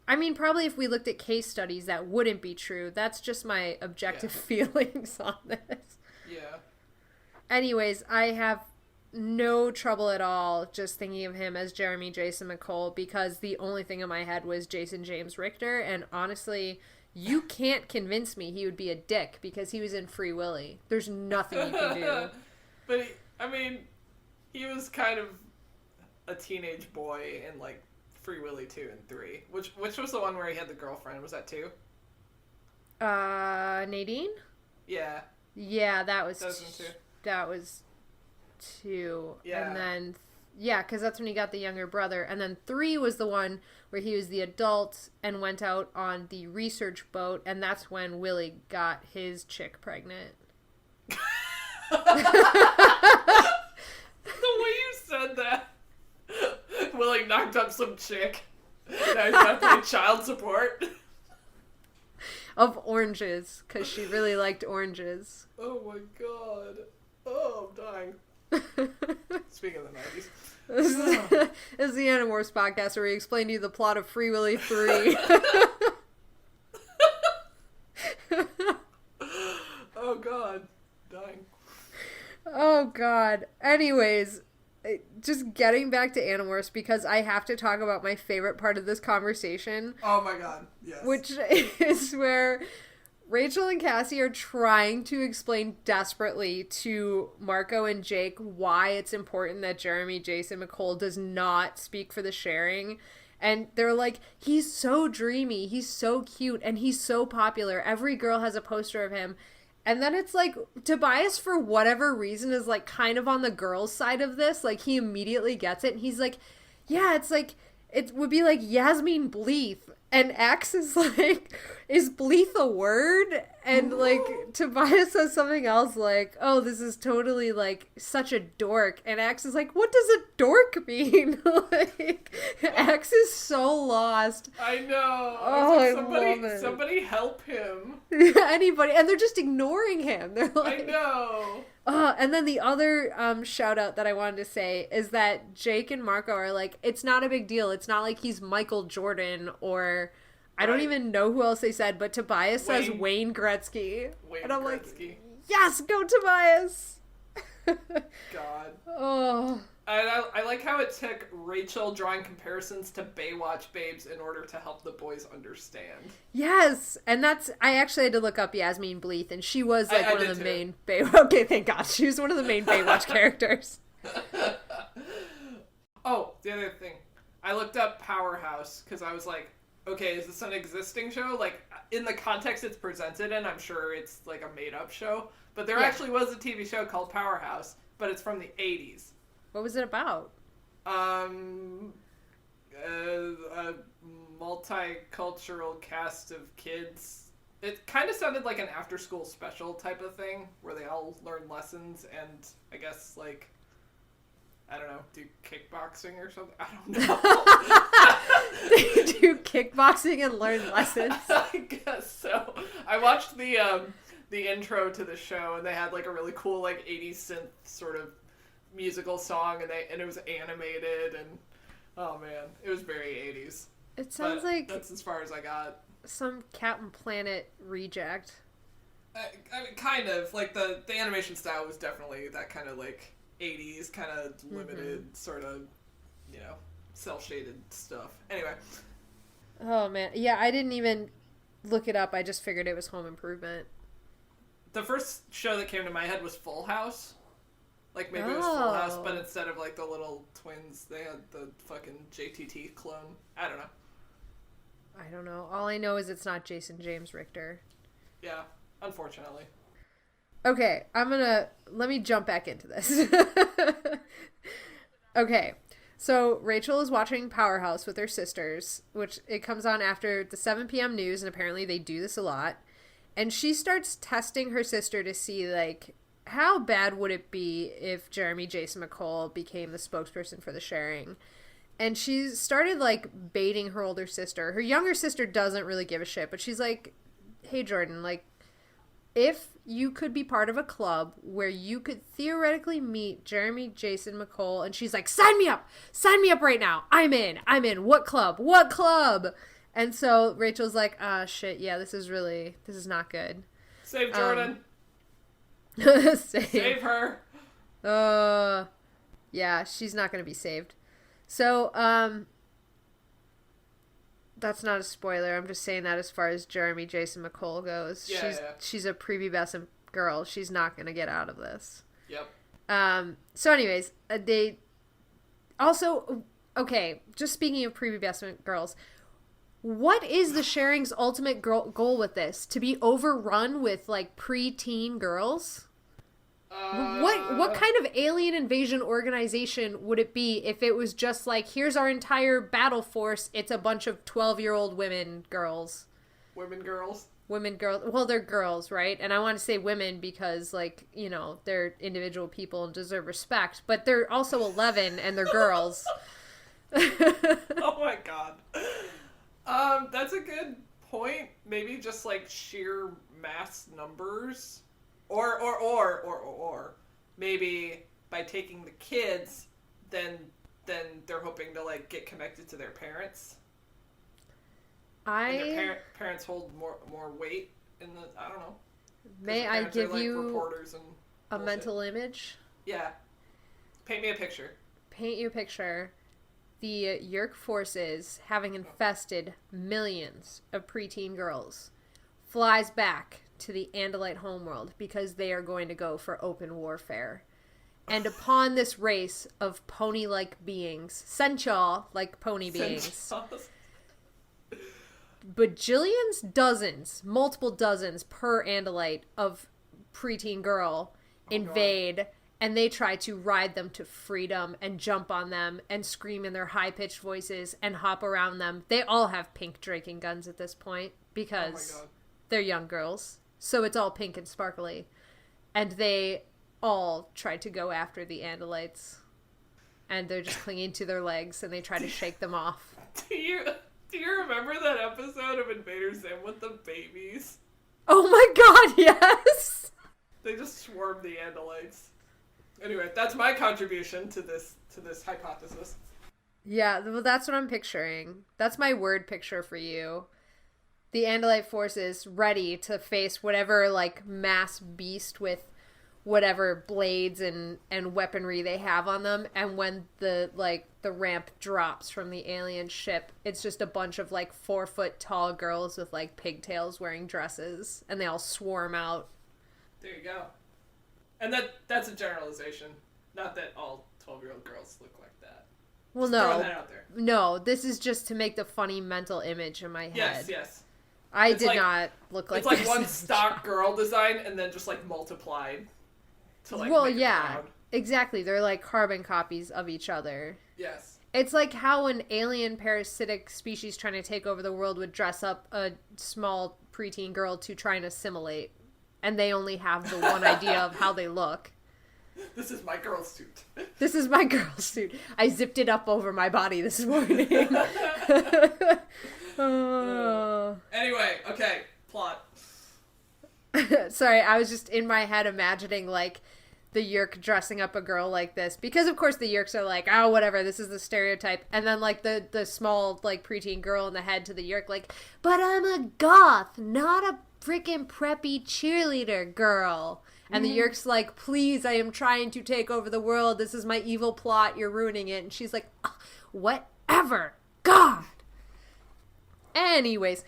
I mean, probably if we looked at case studies, that wouldn't be true. That's just my objective feelings on this. Yeah. Anyways, I have no trouble at all just thinking of him as Jeremy Jason McCole, because the only thing in my head was Jason James Richter, and honestly... You can't convince me he would be a dick because he was in Free Willy. There's nothing you can do. But, he was kind of a teenage boy in, like, Free Willy 2 and 3. Which was the one where he had the girlfriend? Was that 2? Nadine? Yeah. Yeah, that was... That was 2. 2. Yeah. And then... Yeah, because that's when he got the younger brother. And then 3 was the one where he was the adult and went out on the research boat, and that's when Willie got his chick pregnant. like knocked up some chick. Now he's got to pay child support. Of oranges, because she really liked oranges. Oh my god. Oh, I'm dying. Speaking of the 90s. This is the Animorphs podcast where we explain to you the plot of Free Willy 3. Oh god. Dying. Oh god. Anyways, just getting back to Animorphs, because I have to talk about my favorite part of this conversation. Oh my god. Yes. Which is where Rachel and Cassie are trying to explain desperately to Marco and Jake why it's important that Jeremy Jason McCole does not speak for the sharing. And they're like, he's so dreamy, he's so cute, and he's so popular. Every girl has a poster of him. And then it's like, Tobias, for whatever reason, is like kind of on the girls' side of this. Like, he immediately gets it. And he's like, yeah, it's like, it would be like Yasmin Bleeth. And X is like, is Bleeth a word? And like, Tobias says something else like, oh, this is totally like such a dork. And X is like, what does a dork mean? Like, X is so lost. I know. Oh, like, I love it. Somebody help him. Anybody. And they're just ignoring him. They're like, I know. And then the other shout out that I wanted to say is that Jake and Marco are like, it's not a big deal. It's not like he's Michael Jordan or I don't even know who else they said, but Tobias says Wayne Gretzky. And I'm like, yes, go Tobias. God. Oh. I like how it took Rachel drawing comparisons to Baywatch babes in order to help the boys understand. Yes, and I actually had to look up Yasmin Bleeth, and she was like one of the main Okay, thank God, she was one of the main Baywatch characters. Oh, the other thing, I looked up Powerhouse because I was like, okay, is this an existing show? Like, in the context it's presented in, I'm sure it's like a made-up show, but there actually was a TV show called Powerhouse, but it's from the 80s. What was it about? A multicultural cast of kids. It kind of sounded like an after-school special type of thing, where they all learn lessons and, I guess, like, I don't know, do kickboxing or something? I don't know. They do kickboxing and learn lessons? I guess so. I watched the intro to the show, and they had, like, a really cool, like, 80s synth sort of musical song, and it was animated, and oh man, it was very 80s. It sounds like that's as far as I got. Some Captain Planet reject. I mean, kind of like the animation style was definitely that kind of like 80s kind of limited sort of, you know, cel-shaded stuff. Anyway. Oh man, yeah, I didn't even look it up. I just figured it was Home Improvement. The first show that came to my head was Full House. Like, maybe it was Full House, but instead of, like, the little twins, they had the fucking JTT clone. I don't know. All I know is it's not Jason James Richter. Yeah, unfortunately. Okay, let me jump back into this. Okay, so Rachel is watching Powerhouse with her sisters, which it comes on after the 7 p.m. news, and apparently they do this a lot. And she starts testing her sister to see, like, how bad would it be if Jeremy Jason McCole became the spokesperson for the sharing? And she started, like, baiting her older sister. Her younger sister doesn't really give a shit, but she's like, hey, Jordan, like, if you could be part of a club where you could theoretically meet Jeremy Jason McCole, and she's like, sign me up right now. I'm in. What club? And so Rachel's like, shit, yeah, this is not good. Save Jordan. Save her. Yeah, she's not going to be saved. So, that's not a spoiler. I'm just saying that as far as Jeremy Jason McCole goes. Yeah, she's a prepubescent girl. She's not going to get out of this. Yep. So anyways, they also, okay, just speaking of prepubescent girls, what is the sharing's ultimate goal with this? To be overrun with, like, preteen girls? What kind of alien invasion organization would it be if it was just like, here's our entire battle force, it's a bunch of 12-year-old girls? Women girls? Well, they're girls, right? And I want to say women because, like, you know, they're individual people and deserve respect, but they're also 11 and they're girls. Oh my god. That's a good point. Maybe just like sheer mass numbers, or maybe by taking the kids, then they're hoping to like get connected to their parents. And their parents hold more weight in the, I don't know. May I give like you reporters and a mental image? Yeah. Paint me a picture. Paint you a picture. The Yurk forces, having infested millions of preteen girls, flies back to the Andalite homeworld because they are going to go for open warfare. And upon this race of pony-like beings, centaur like pony beings, bajillions, dozens, multiple dozens per Andalite of preteen girl invade. God. And they try to ride them to freedom and jump on them and scream in their high-pitched voices and hop around them. They all have pink Draken guns at this point because they're young girls. So it's all pink and sparkly. And they all try to go after the Andalites. And they're just clinging to their legs and they try to shake them off. Do you remember that episode of Invader Zim with the babies? Oh my god, yes! They just swarm the Andalites. Anyway, that's my contribution to this hypothesis. Yeah, well, that's what I'm picturing. That's my word picture for you. The Andalite forces ready to face whatever, like, mass beast with whatever blades and weaponry they have on them. And when the ramp drops from the alien ship, it's just a bunch of, 4-foot tall girls with, pigtails wearing dresses. And they all swarm out. There you go. And that's a generalization. Not that all 12-year-old girls look like that. Well, just no. throwing that out there. No, this is just to make the funny mental image in my head. Yes. I did not look like it's like this one image. stock girl design and then just multiplied to well, make yeah, a crowd. exactly. They're like carbon copies of each other. Yes. It's like how an alien parasitic species trying to take over the world would dress up a small preteen girl to try and assimilate. And they only have the one idea of how they look. This is my girl suit. This is my girl suit. I zipped it up over my body this morning. Anyway, okay, plot. Sorry, I was just in my head imagining, the Yurk dressing up a girl like this. Because, of course, the Yurks are like, oh, whatever, this is the stereotype. And then, the small, preteen girl in the head to the Yurk, but I'm a goth, not a freaking preppy cheerleader girl. And the Yurk's like, please, I am trying to take over the world. This is my evil plot. You're ruining it. And she's like, oh, whatever. God. Anyways,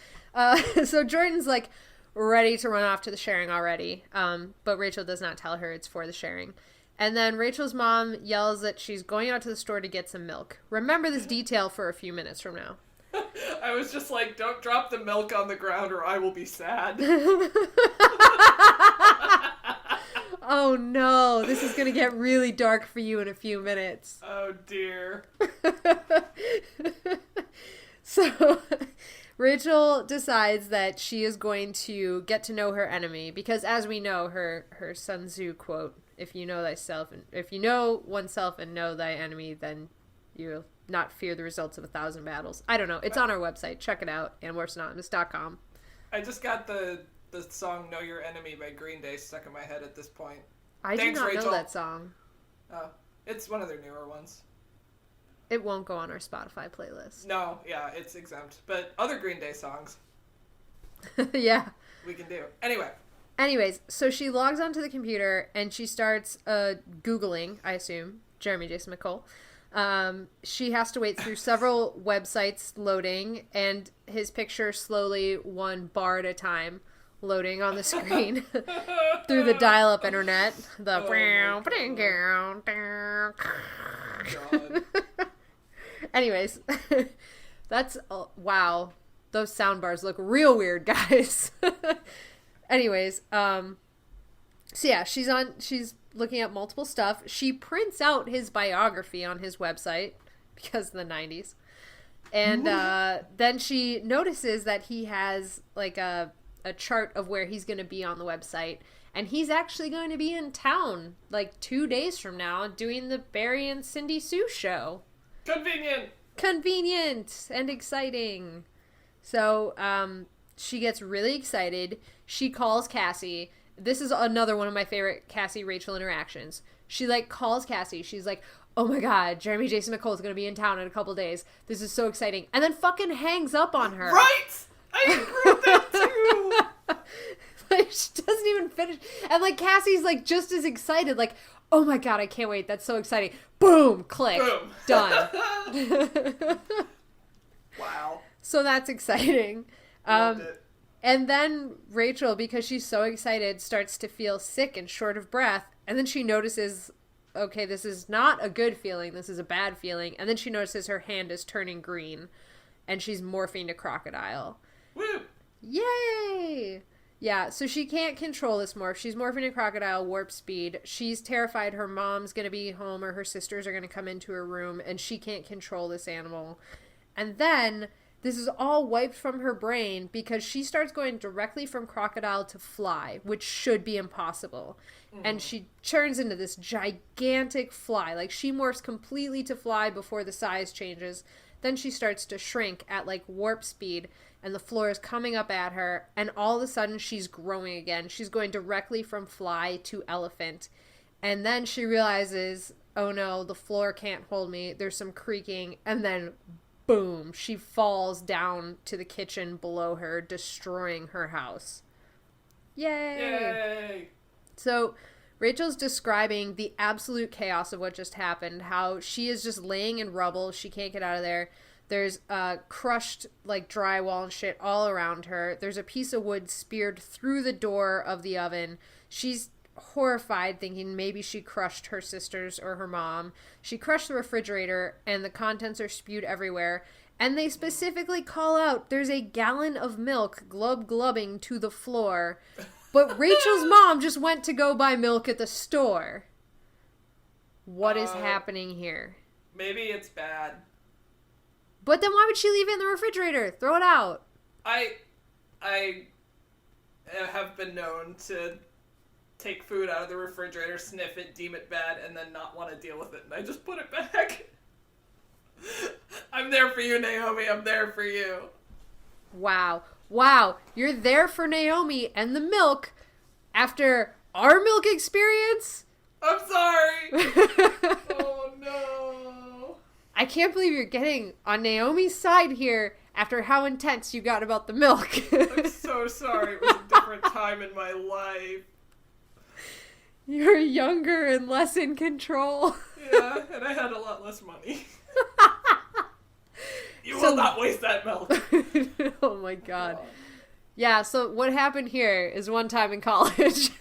so Jordan's ready to run off to the sharing already. But Rachel does not tell her it's for the sharing. And then Rachel's mom yells that she's going out to the store to get some milk. Remember this detail for a few minutes from now. I was just like, don't drop the milk on the ground or I will be sad. Oh no, this is going to get really dark for you in a few minutes. Oh dear. So Rachel decides that she is going to get to know her enemy because, as we know, her Sun Tzu quote, if you know oneself and know thy enemy, then you'll not fear the results of 1,000 battles. I don't know. It's on our website. Check it out, animorphsanonymous.com. I just got the song Know Your Enemy by Green Day stuck in my head at this point. Thanks, do not Rachel. Know that song. Oh, it's one of their newer ones. It won't go on our Spotify playlist. No, yeah, it's exempt. But other Green Day songs. Yeah. We can do. Anyways, so she logs onto the computer and she starts Googling, I assume, Jeremy Jason McCole. She has to wait through several websites loading and his picture slowly, one bar at a time, loading on the screen through the dial-up internet. The God. Anyways, that's wow. Those sound bars look real weird, guys. Anyways, so yeah, she's looking at multiple stuff. She prints out his biography on his website because of the 90s. And then she notices that he has a chart of where he's going to be on the website. And he's actually going to be in town 2 days from now doing the Barry and Cindy Sue show. Convenient. Convenient and exciting. So, she gets really excited. She calls Cassie. This is another one of my favorite Cassie-Rachel interactions. She, like, calls Cassie. She's like, oh my god, Jeremy Jason McCole is going to be in town in a couple days. This is so exciting. And then fucking hangs up on her. Right! I agree with that too! Like, she doesn't even finish. And, like, Cassie's, like, just as excited. Like, oh my god, I can't wait. That's so exciting. Boom! Click. Boom. Done. Wow. So that's exciting. Loved it. And then Rachel, because she's so excited, starts to feel sick and short of breath. And then she notices, okay, this is not a good feeling. This is a bad feeling. And then she notices her hand is turning green. And she's morphing to crocodile. Woo! Yay! Yeah, so she can't control this morph. She's morphing to crocodile, warp speed. She's terrified her mom's going to be home or her sisters are going to come into her room. And she can't control this animal. And then this is all wiped from her brain because she starts going directly from crocodile to fly, which should be impossible. And she turns into this gigantic fly. Like, she morphs completely to fly before the size changes. Then she starts to shrink at, like, warp speed, and the floor is coming up at her, and all of a sudden she's growing again. She's going directly from fly to elephant. And then she realizes, oh no, the floor can't hold me. There's some creaking, and then boom, she falls down to the kitchen below her, destroying her house. Yay! Yay! So Rachel's describing the absolute chaos of what just happened, how she is just laying in rubble. She can't get out of there. There's crushed, like, drywall and shit all around her. There's a piece of wood speared through the door of the oven. She's horrified, thinking maybe she crushed her sisters or her mom. She crushed the refrigerator, and the contents are spewed everywhere. And they specifically call out, there's a gallon of milk glub-glubbing to the floor. But Rachel's mom just went to go buy milk at the store. What is happening here? Maybe it's bad. But then why would she leave it in the refrigerator? Throw it out. I have been known to take food out of the refrigerator, sniff it, deem it bad, and then not want to deal with it, and I just put it back. I'm there for you, Naomi. I'm there for you. Wow. You're there for Naomi and the milk after our milk experience? I'm sorry. Oh, no. I can't believe you're getting on Naomi's side here after how intense you got about the milk. I'm so sorry. It was a different time in my life. You're younger and less in control. Yeah, and I had a lot less money. You will not waste that milk. Oh my god. Yeah, so what happened here is one time in college,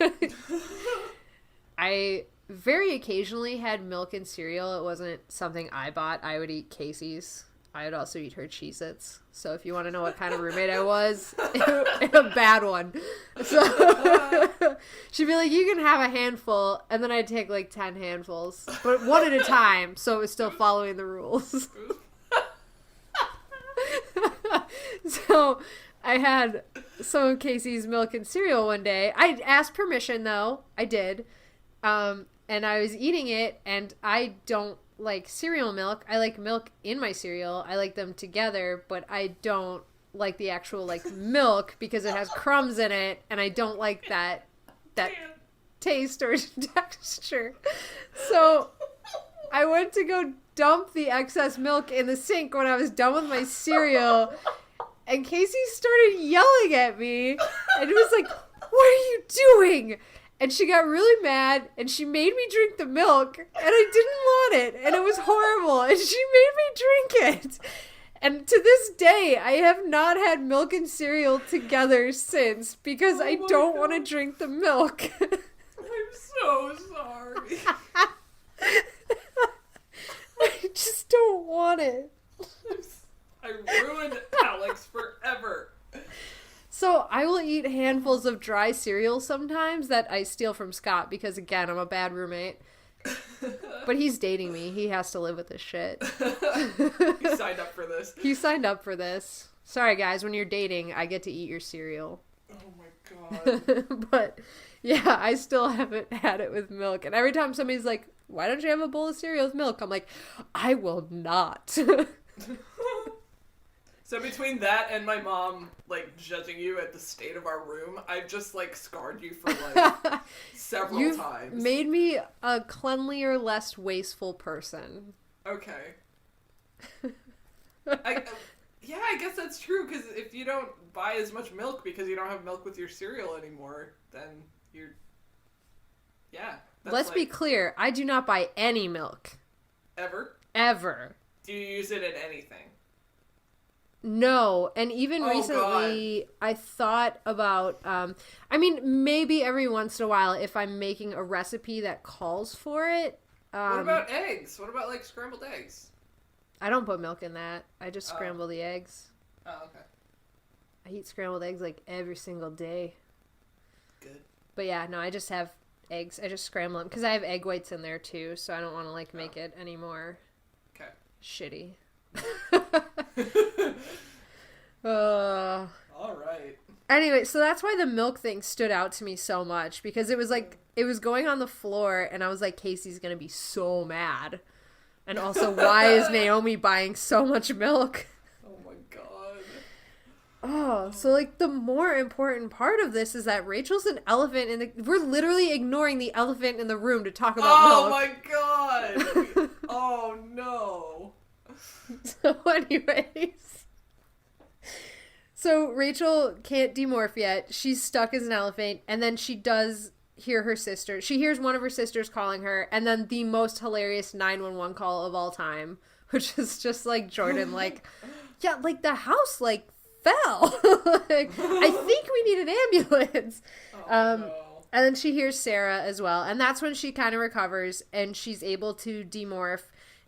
I very occasionally had milk and cereal. It wasn't something I bought. I would eat Kaycie's. I would also eat her Cheez-Its. So if you want to know what kind of roommate I was, a bad one. So she'd be like, you can have a handful, and then I'd take like 10 handfuls, but one at a time, so it was still following the rules. So I had some of Kaycie's milk and cereal one day. I asked permission, though. I did. And I was eating it, and I don't like cereal milk. I like milk in my cereal. I like them together, but I don't like the actual, like, milk because it has crumbs in it, and I don't like that taste or texture. So I went to go dump the excess milk in the sink when I was done with my cereal, and Kaycie started yelling at me, and it was like, what are you doing? And she got really mad, and she made me drink the milk, and I didn't want it, and it was horrible, and she made me drink it. And to this day, I have not had milk and cereal together since, because I don't want to drink the milk. I'm so sorry. I just don't want it. I ruined Alex forever. So I will eat handfuls of dry cereal sometimes that I steal from Scott because, again, I'm a bad roommate. But he's dating me. He has to live with this shit. You signed up for this. He signed up for this. Sorry, guys. When you're dating, I get to eat your cereal. Oh, my God. But, yeah, I still haven't had it with milk. And every time somebody's like, why don't you have a bowl of cereal with milk? I'm like, I will not. So between that and my mom, like, judging you at the state of our room, I've just, like, scarred you for life several times. You've made me a cleanlier, less wasteful person. Okay. I guess that's true, because if you don't buy as much milk because you don't have milk with your cereal anymore, then you're... Yeah. Let's be clear, I do not buy any milk. Ever? Ever. Do you use it in anything? No, and even recently, God. I thought about, I mean, maybe every once in a while if I'm making a recipe that calls for it. What about eggs? What about, like, scrambled eggs? I don't put milk in that. I just scramble the eggs. Oh, okay. I eat scrambled eggs, like, every single day. Good. But yeah, no, I just have eggs. I just scramble them, because I have egg whites in there, too, so I don't want to, like, make it any more shitty. All right. Anyway, so that's why the milk thing stood out to me so much, because it was like, it was going on the floor and I was like, Kaycie's gonna be so mad. And also, why is Naomi buying so much milk? Oh my God. Oh, so like the more important part of this is that Rachel's an elephant in the, we're literally ignoring the elephant in the room to talk about milk. Oh my God. Oh no. So anyways, so Rachel can't demorph yet. She's stuck as an elephant, and then she does hear her sister. She hears one of her sisters calling her, and then the most hilarious 911 call of all time, which is just like Jordan, like, yeah, like the house like fell. Like, I think we need an ambulance. Oh, no. And then she hears Sarah as well, and that's when she kind of recovers and she's able to demorph.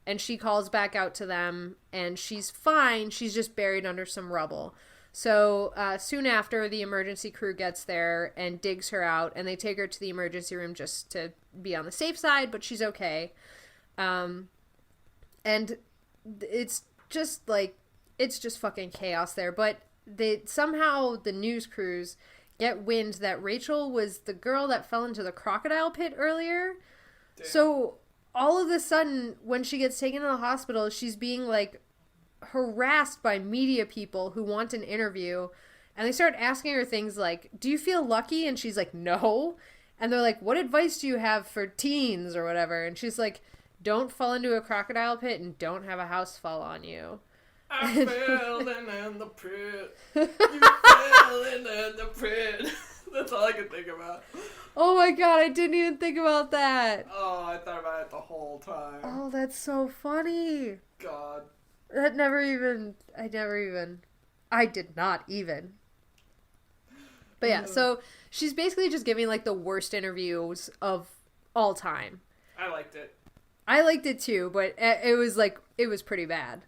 And she calls back out to them, and she's fine. She's just buried under some rubble. So soon after, the emergency crew gets there and digs her out, and they take her to the emergency room just to be on the safe side, but she's okay. And it's just fucking chaos there. But somehow the news crews get wind that Rachel was the girl that fell into the crocodile pit earlier. Damn. So all of a sudden, when she gets taken to the hospital, she's being, like, harassed by media people who want an interview. And they start asking her things like, do you feel lucky? And she's like, no. And they're like, what advice do you have for teens or whatever? And she's like, don't fall into a crocodile pit and don't have a house fall on you. I fell in the pit. You fell in the pit. That's all I can think about. Oh my God, I didn't even think about that. Oh, I thought about it the whole time. Oh, that's so funny. God. I did not even. But yeah, so she's basically just giving like the worst interviews of all time. I liked it. I liked it too, but it was pretty bad.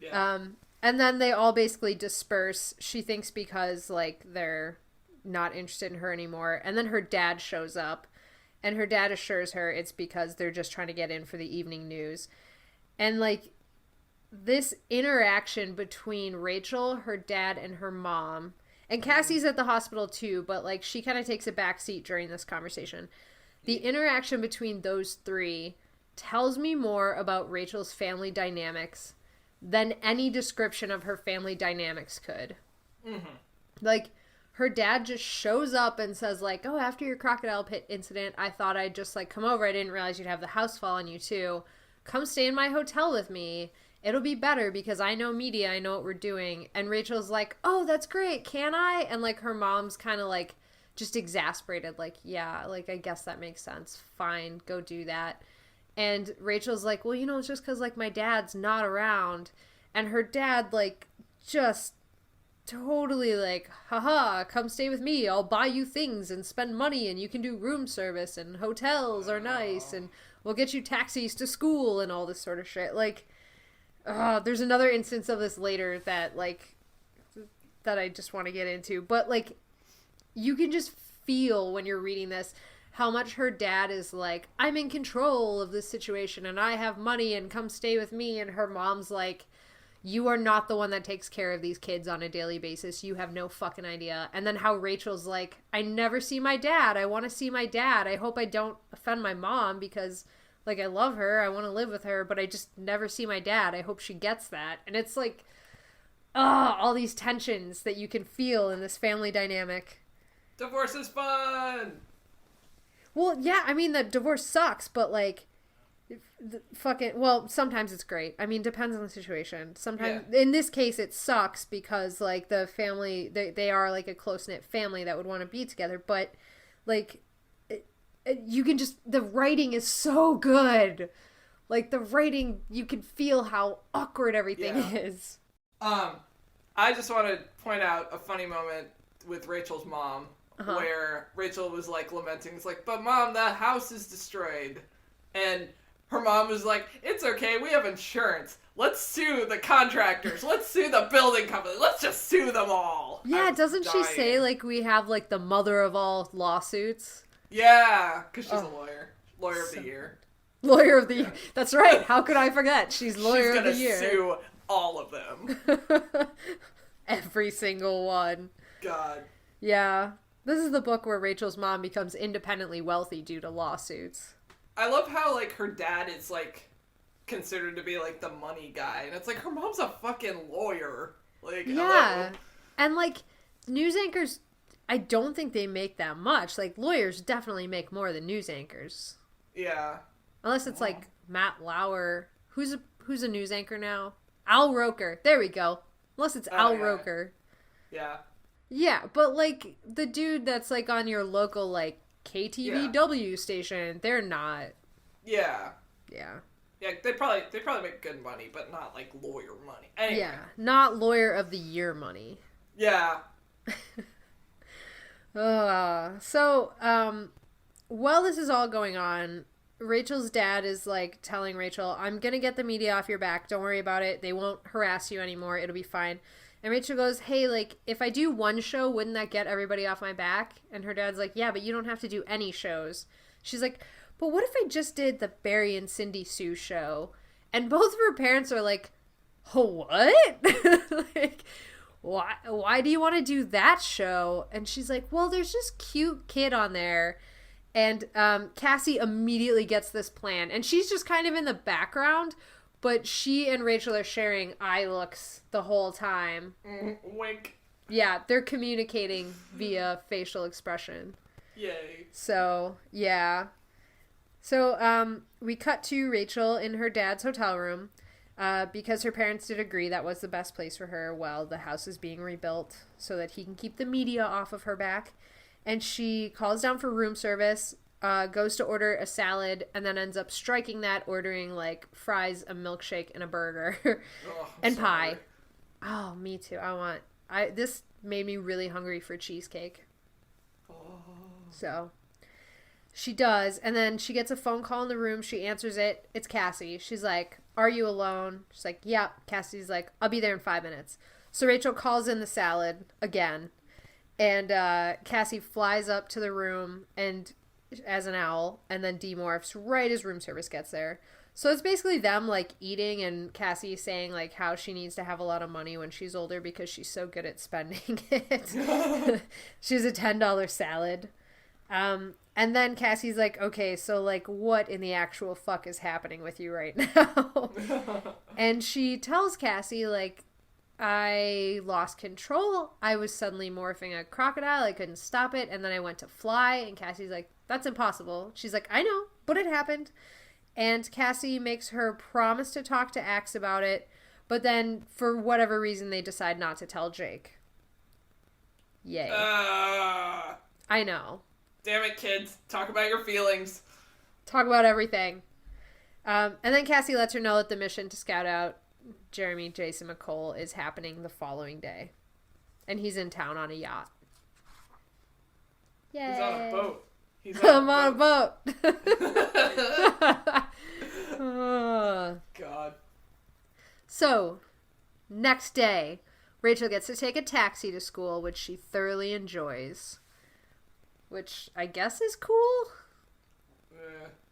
Yeah. And then they all basically disperse. She thinks because like they're not interested in her anymore. And then her dad shows up, and her dad assures her it's because they're just trying to get in for the evening news. And like this interaction between Rachel, her dad, and her mom, and Cassie's at the hospital too, but like she kind of takes a back seat during this conversation. The interaction between those three tells me more about Rachel's family dynamics than any description of her family dynamics could. Mm-hmm. Like, her dad just shows up and says, like, oh, after your crocodile pit incident, I thought I'd just, like, come over. I didn't realize you'd have the house fall on you, too. Come stay in my hotel with me. It'll be better because I know media. I know what we're doing. And Rachel's like, oh, that's great. Can I? And, like, her mom's kind of, like, just exasperated. Like, yeah, like, I guess that makes sense. Fine, go do that. And Rachel's like, well, you know, it's just because, like, my dad's not around. And her dad, like, just totally like, haha, come stay with me. I'll buy you things and spend money, and you can do room service, and hotels are nice, and we'll get you taxis to school and all this sort of shit. Like, there's another instance of this later that, like, that I just want to get into. But, like, you can just feel when you're reading this how much her dad is like, I'm in control of this situation and I have money and come stay with me. And her mom's like, you are not the one that takes care of these kids on a daily basis. You have no fucking idea. And then how Rachel's like, I never see my dad. I want to see my dad. I hope I don't offend my mom because Like, I love her. I want to live with her, but I just never see my dad. I hope she gets that. And it's like, all these tensions that you can feel in this family dynamic. Divorce is fun! Well, yeah, I mean, the divorce sucks, but, like, sometimes it's great. I mean, depends on the situation. Sometimes, in this case, it sucks because, like, the family, they are, like, a close-knit family that would want to be together, but, like, you can just, the writing is so good. Like, the writing, you can feel how awkward everything is. I just want to point out a funny moment with Rachel's mom, where Rachel was, like, lamenting. It's like, but Mom, the house is destroyed. And her mom was like, it's okay, we have insurance. Let's sue the contractors. Let's sue the building company. Let's just sue them all. Yeah, doesn't she say, like, we have, like, the mother of all lawsuits? Yeah, because she's a lawyer. Lawyer of the year. Lawyer of the year. That's right. How could I forget? She's lawyer of the year. She's gonna sue all of them. Every single one. God. Yeah. This is the book where Rachel's mom becomes independently wealthy due to lawsuits. I love how, like, her dad is, like, considered to be, like, the money guy. And it's like, her mom's a fucking lawyer. Like, yeah. hello. And, like, news anchors, I don't think they make that much. Like, lawyers definitely make more than news anchors. Yeah. Unless it's, like, Matt Lauer. Who's a news anchor now? Al Roker. There we go. Unless it's Al Roker. Yeah. Yeah, but, like, the dude that's, like, on your local, like, KTVW station, they're not. Yeah. Yeah. Yeah, they probably make good money, but not, like, lawyer money. Anyway. Yeah, not lawyer of the year money. Yeah. So, while this is all going on, Rachel's dad is, like, telling Rachel, I'm gonna get the media off your back. Don't worry about it. They won't harass you anymore. It'll be fine. And Rachel goes, hey, like, if I do one show, wouldn't that get everybody off my back? And her dad's like, yeah, but you don't have to do any shows. She's like, but what if I just did the Barry and Cindy Sue show? And both of her parents are like, oh, what? Like, why do you want to do that show? And she's like, well, there's this cute kid on there. And Cassie immediately gets this plan. And she's just kind of in the background. But she and Rachel are sharing eye looks the whole time. Wink. Yeah, they're communicating via facial expression. Yay. So, yeah. So, we cut to Rachel in her dad's hotel room because her parents did agree that was the best place for her while the house is being rebuilt so that he can keep the media off of her back. And she calls down for room service. Goes to order a salad and then ends up striking that, ordering like fries, a milkshake, and a burger and pie. Oh, me too. This made me really hungry for cheesecake. So she does, and then she gets a phone call in the room. She answers it. It's Cassie. She's like, are you alone? She's like, yeah. Cassie's like, I'll be there in 5 minutes. So Rachel calls in the salad again, and Cassie flies up to the room and as an owl, and then demorphs right as room service gets there. So it's basically them, like, eating, and Cassie saying, like, how she needs to have a lot of money when she's older because she's so good at spending it. She's a $10 salad. And then Cassie's like, okay, so, like, what in the actual fuck is happening with you right now? And she tells Cassie, like, I lost control. I was suddenly morphing a crocodile. I couldn't stop it. And then I went to fly. And Cassie's like, that's impossible. She's like, I know, but it happened. And Cassie makes her promise to talk to Axe about it. But then, for whatever reason, they decide not to tell Jake. Yay. I know. Damn it, kids. Talk about your feelings. Talk about everything. And then Cassie lets her know that the mission to scout out Jeremy Jason McCole is happening the following day. And he's in town on a yacht. Yay. He's on a boat. I'm on a boat. God. So, next day, Rachel gets to take a taxi to school, which she thoroughly enjoys. Which I guess is cool.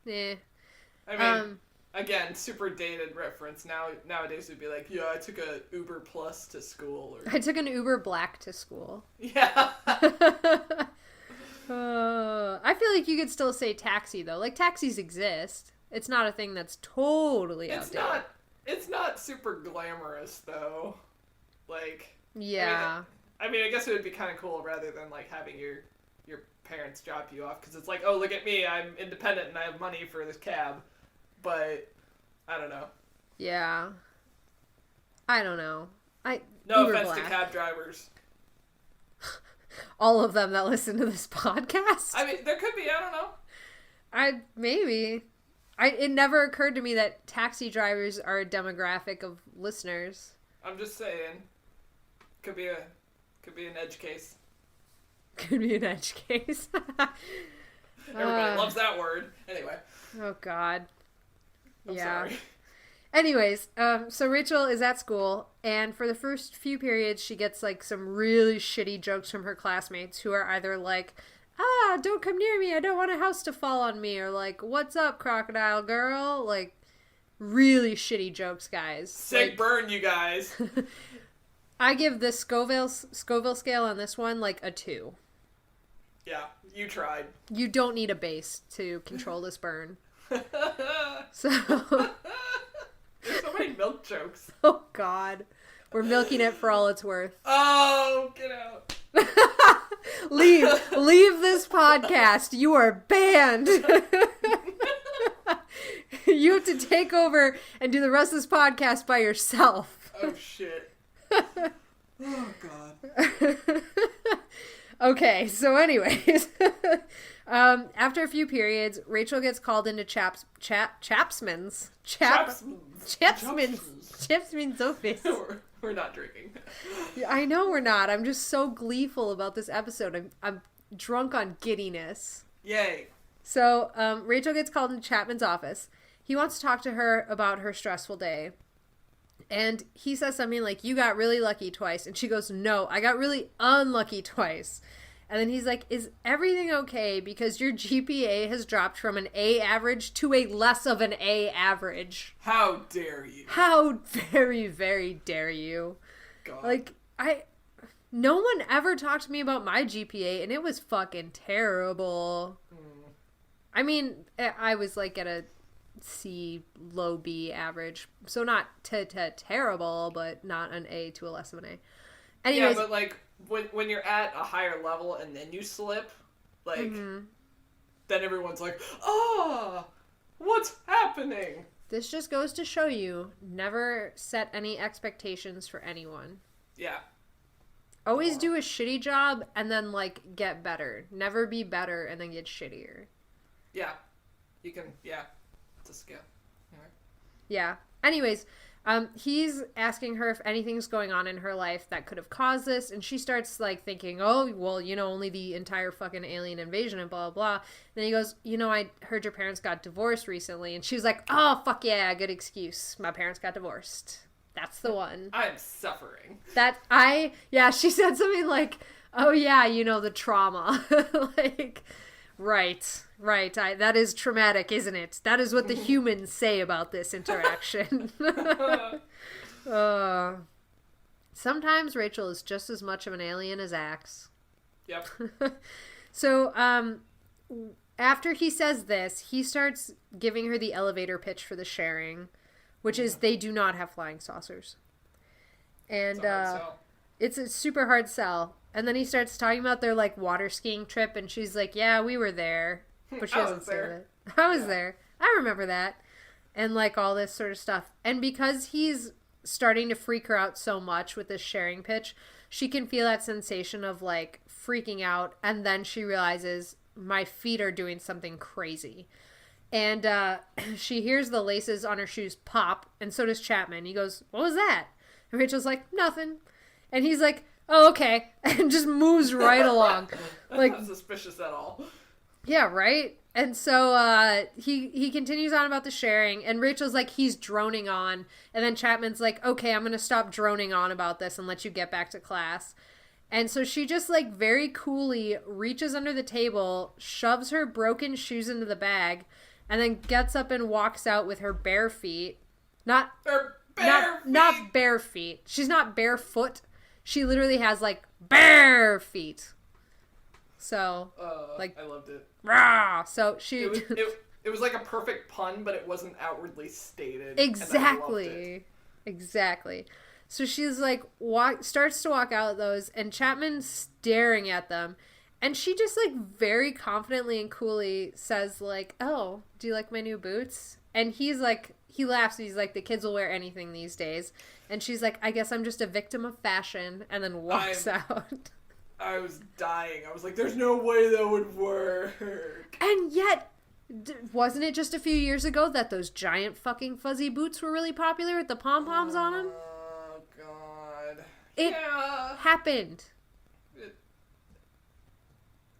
Yeah. I mean, again, super dated reference. Nowadays it'd be like, yeah, I took a Uber Plus to school. Or... I took an Uber Black to school. Yeah. I feel like you could still say taxi, though. Like, taxis exist. It's not a thing that's totally outdated. It's not super glamorous, though. Like... Yeah. I mean, I guess it would be kind of cool rather than, like, having your parents drop you off. Because it's like, oh, look at me, I'm independent and I have money for this cab. But, I don't know. Yeah. I don't know. No offense to cab drivers. All of them that listen to this podcast? I mean, there could be, I don't know. Maybe. It never occurred to me that taxi drivers are a demographic of listeners. I'm just saying. Could be an edge case. Could be an edge case. Everybody loves that word. Anyway. Oh, God. I'm sorry. Anyways, so Rachel is at school, and for the first few periods, she gets, like, some really shitty jokes from her classmates who are either like, don't come near me, I don't want a house to fall on me, or like, what's up, crocodile girl? Like, really shitty jokes, guys. Sick burn, you guys. I give the Scoville scale on this one, like, a 2. Yeah, you tried. You don't need a base to control this burn. So... There's so many milk jokes. Oh, God. We're milking it for all it's worth. Oh, get out. Leave this podcast. You are banned. You have to take over and do the rest of this podcast by yourself. Oh, shit. Oh, God. Okay, so anyways, after a few periods, Rachel gets called into Chapsman's office. We're not drinking. I know we're not. I'm just so gleeful about this episode. I'm drunk on giddiness. Yay. So Rachel gets called into Chapman's office. He wants to talk to her about her stressful day. And he says something like, you got really lucky twice. And she goes, no, I got really unlucky twice. And then he's like, is everything okay? Because your GPA has dropped from an A average to a less of an A average. How dare you? How very, very dare you? God. Like, no one ever talked to me about my GPA, and it was fucking terrible. I mean, I was like at a C, low B average. So not terrible, but not an A to a less of an A. Anyways, yeah, but like when you're at a higher level and then you slip, like then everyone's like, "Oh, what's happening?" This just goes to show you, never set any expectations for anyone. Yeah. Always do a shitty job and then like get better. Never be better and then get shittier. Yeah. You can, yeah. It's a skill. Anyway. Yeah. Anyways, he's asking her if anything's going on in her life that could have caused this, and she starts like thinking, oh, well, you know, only the entire fucking alien invasion and blah, blah, blah. Then he goes, you know, I heard your parents got divorced recently, and she's like, oh, fuck yeah, good excuse. My parents got divorced. That's the one. I'm suffering. She said something like, oh yeah, you know, the trauma. Like, right. That is traumatic, isn't it? That is what the humans say about this interaction. Sometimes Rachel is just as much of an alien as Axe. Yep. So, after he says this, he starts giving her the elevator pitch for the sharing, which is they do not have flying saucers. And it's a super hard sell. And then he starts talking about their like water skiing trip, and she's like, yeah, we were there. But she doesn't say that. I was there. I remember that. And like all this sort of stuff. And because he's starting to freak her out so much with this sharing pitch, she can feel that sensation of like freaking out. And then she realizes my feet are doing something crazy. And she hears the laces on her shoes pop. And so does Chapman. He goes, what was that? And Rachel's like, nothing. And he's like, oh, okay. And just moves right along. Like, not suspicious at all. Yeah, right? And so he continues on about the sharing, and Rachel's like, he's droning on. And then Chapman's like, okay, I'm going to stop droning on about this and let you get back to class. And so she just like very coolly reaches under the table, shoves her broken shoes into the bag, and then gets up and walks out with her bare feet. Not bare feet. She's not barefoot. She literally has like bare feet. So, like, I loved it. Rah! So she... It was like a perfect pun, but it wasn't outwardly stated. Exactly. Exactly. So she's like, starts to walk out those, and Chapman's staring at them. And she just, like, very confidently and coolly says, like, oh, do you like my new boots? And he's like, he laughs, and he's like, the kids will wear anything these days. And she's like, I guess I'm just a victim of fashion, and then walks out. I was dying. I was like, there's no way that would work. And yet, wasn't it just a few years ago that those giant fucking fuzzy boots were really popular with the pom-poms on them? Oh, God. It happened.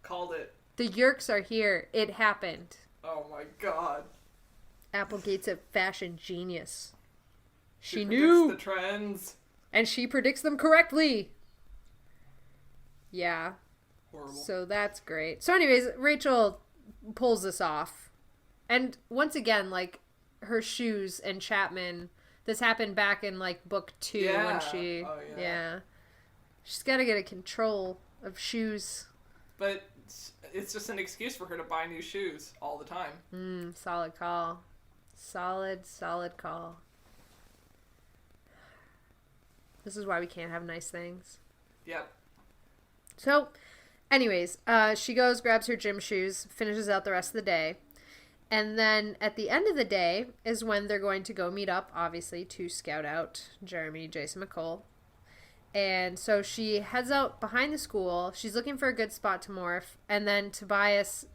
Called it. The Yurks are here. It happened. Oh, my God. Applegate's a fashion genius. She predicts knew the trends. And she predicts them correctly. Yeah. Horrible. So that's great. So anyways, Rachel pulls this off. And once again, like, her shoes and Chapman, this happened back in, like, book 2 when she... Oh, yeah. Yeah. She's got to get a control of shoes. But it's just an excuse for her to buy new shoes all the time. Solid call. Solid call. This is why we can't have nice things. Yep. So, anyways, she goes, grabs her gym shoes, finishes out the rest of the day. And then at the end of the day is when they're going to go meet up, obviously, to scout out Jeremy, Jason McCole. And so she heads out behind the school. She's looking for a good spot to morph. And then Tobias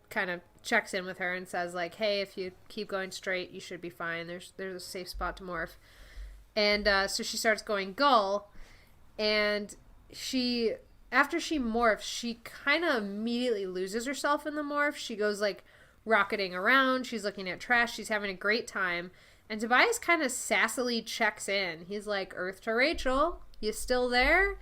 kind of checks in with her and says, like, hey, if you keep going straight, you should be fine. There's a safe spot to morph. And so she starts going gull. And after she morphs, she kind of immediately loses herself in the morph. She goes, like, rocketing around. She's looking at trash. She's having a great time. And Tobias kind of sassily checks in. He's like, Earth to Rachel, you still there?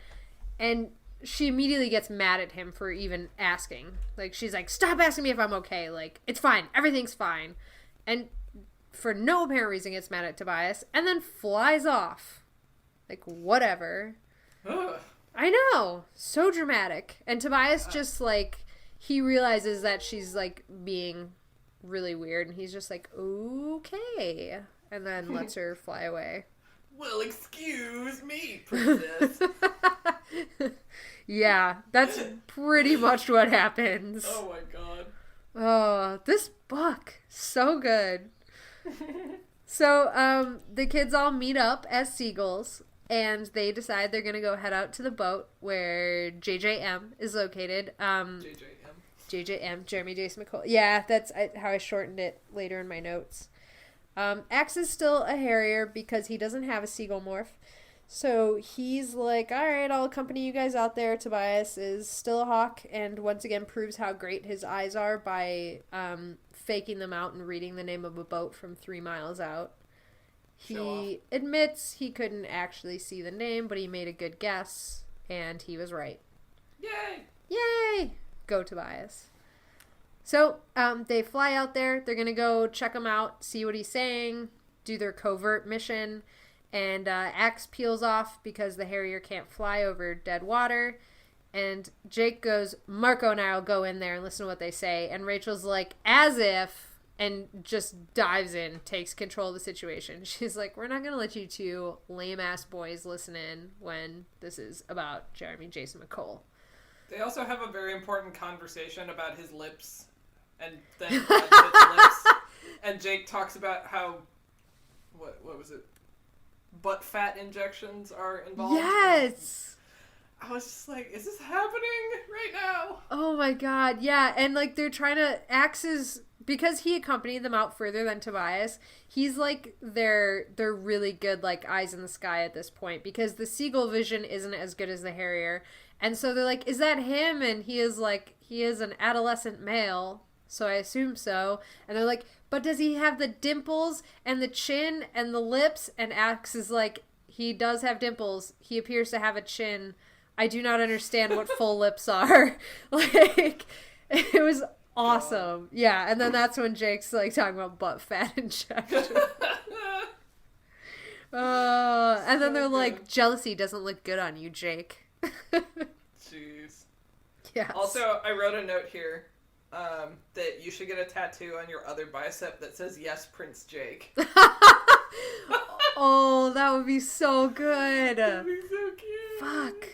And she immediately gets mad at him for even asking. Like, she's like, stop asking me if I'm okay. Like, it's fine. Everything's fine. And for no apparent reason gets mad at Tobias and then flies off. Like, whatever. Ugh. I know. So dramatic. And Tobias just, like, he realizes that she's, like, being really weird. And he's just like, okay. And then lets her fly away. Well, excuse me, princess. Yeah, that's pretty much what happens. Oh, my God. Oh, this book. So good. So, the kids all meet up as seagulls. And they decide they're going to go head out to the boat where JJM is located. JJM, Jeremy Jason McCole. Yeah, that's how I shortened it later in my notes. Axe is still a harrier because he doesn't have a seagull morph. So he's like, all right, I'll accompany you guys out there. Tobias is still a hawk and once again proves how great his eyes are by faking them out and reading the name of a boat from 3 miles out. He admits he couldn't actually see the name, but he made a good guess, and he was right. Yay! Yay! Go Tobias. So, they fly out there. They're going to go check him out, see what he's saying, do their covert mission, and Axe peels off because the Harrier can't fly over dead water. And Jake goes, Marco and I will go in there and listen to what they say. And Rachel's like, as if... And just dives in, takes control of the situation. She's like, we're not going to let you two lame-ass boys listen in when this is about Jeremy Jason McCole. They also have a very important conversation about his lips. And then lips. And Jake talks about how... What was it? Butt fat injections are involved. Yes! I was just like, is this happening right now? Oh my god, yeah. And, like, they're trying to... Axe's... Because he accompanied them out further than Tobias, he's like they're really good like eyes in the sky at this point because the seagull vision isn't as good as the Harrier. And so they're like, is that him? And he is like, he is an adolescent male, so I assume so. And they're like, but does he have the dimples and the chin and the lips? And Axe is like, he does have dimples. He appears to have a chin. I do not understand what full lips are. Like, it was awesome. Yeah, and then that's when Jake's like talking about butt fat injection. And then they're like, jealousy doesn't look good on you, Jake. Jeez. Yeah. Also, I wrote a note here. that you should get a tattoo on your other bicep that says, "Yes, Prince Jake." Oh, that would be so good. That'd be so cute. Fuck.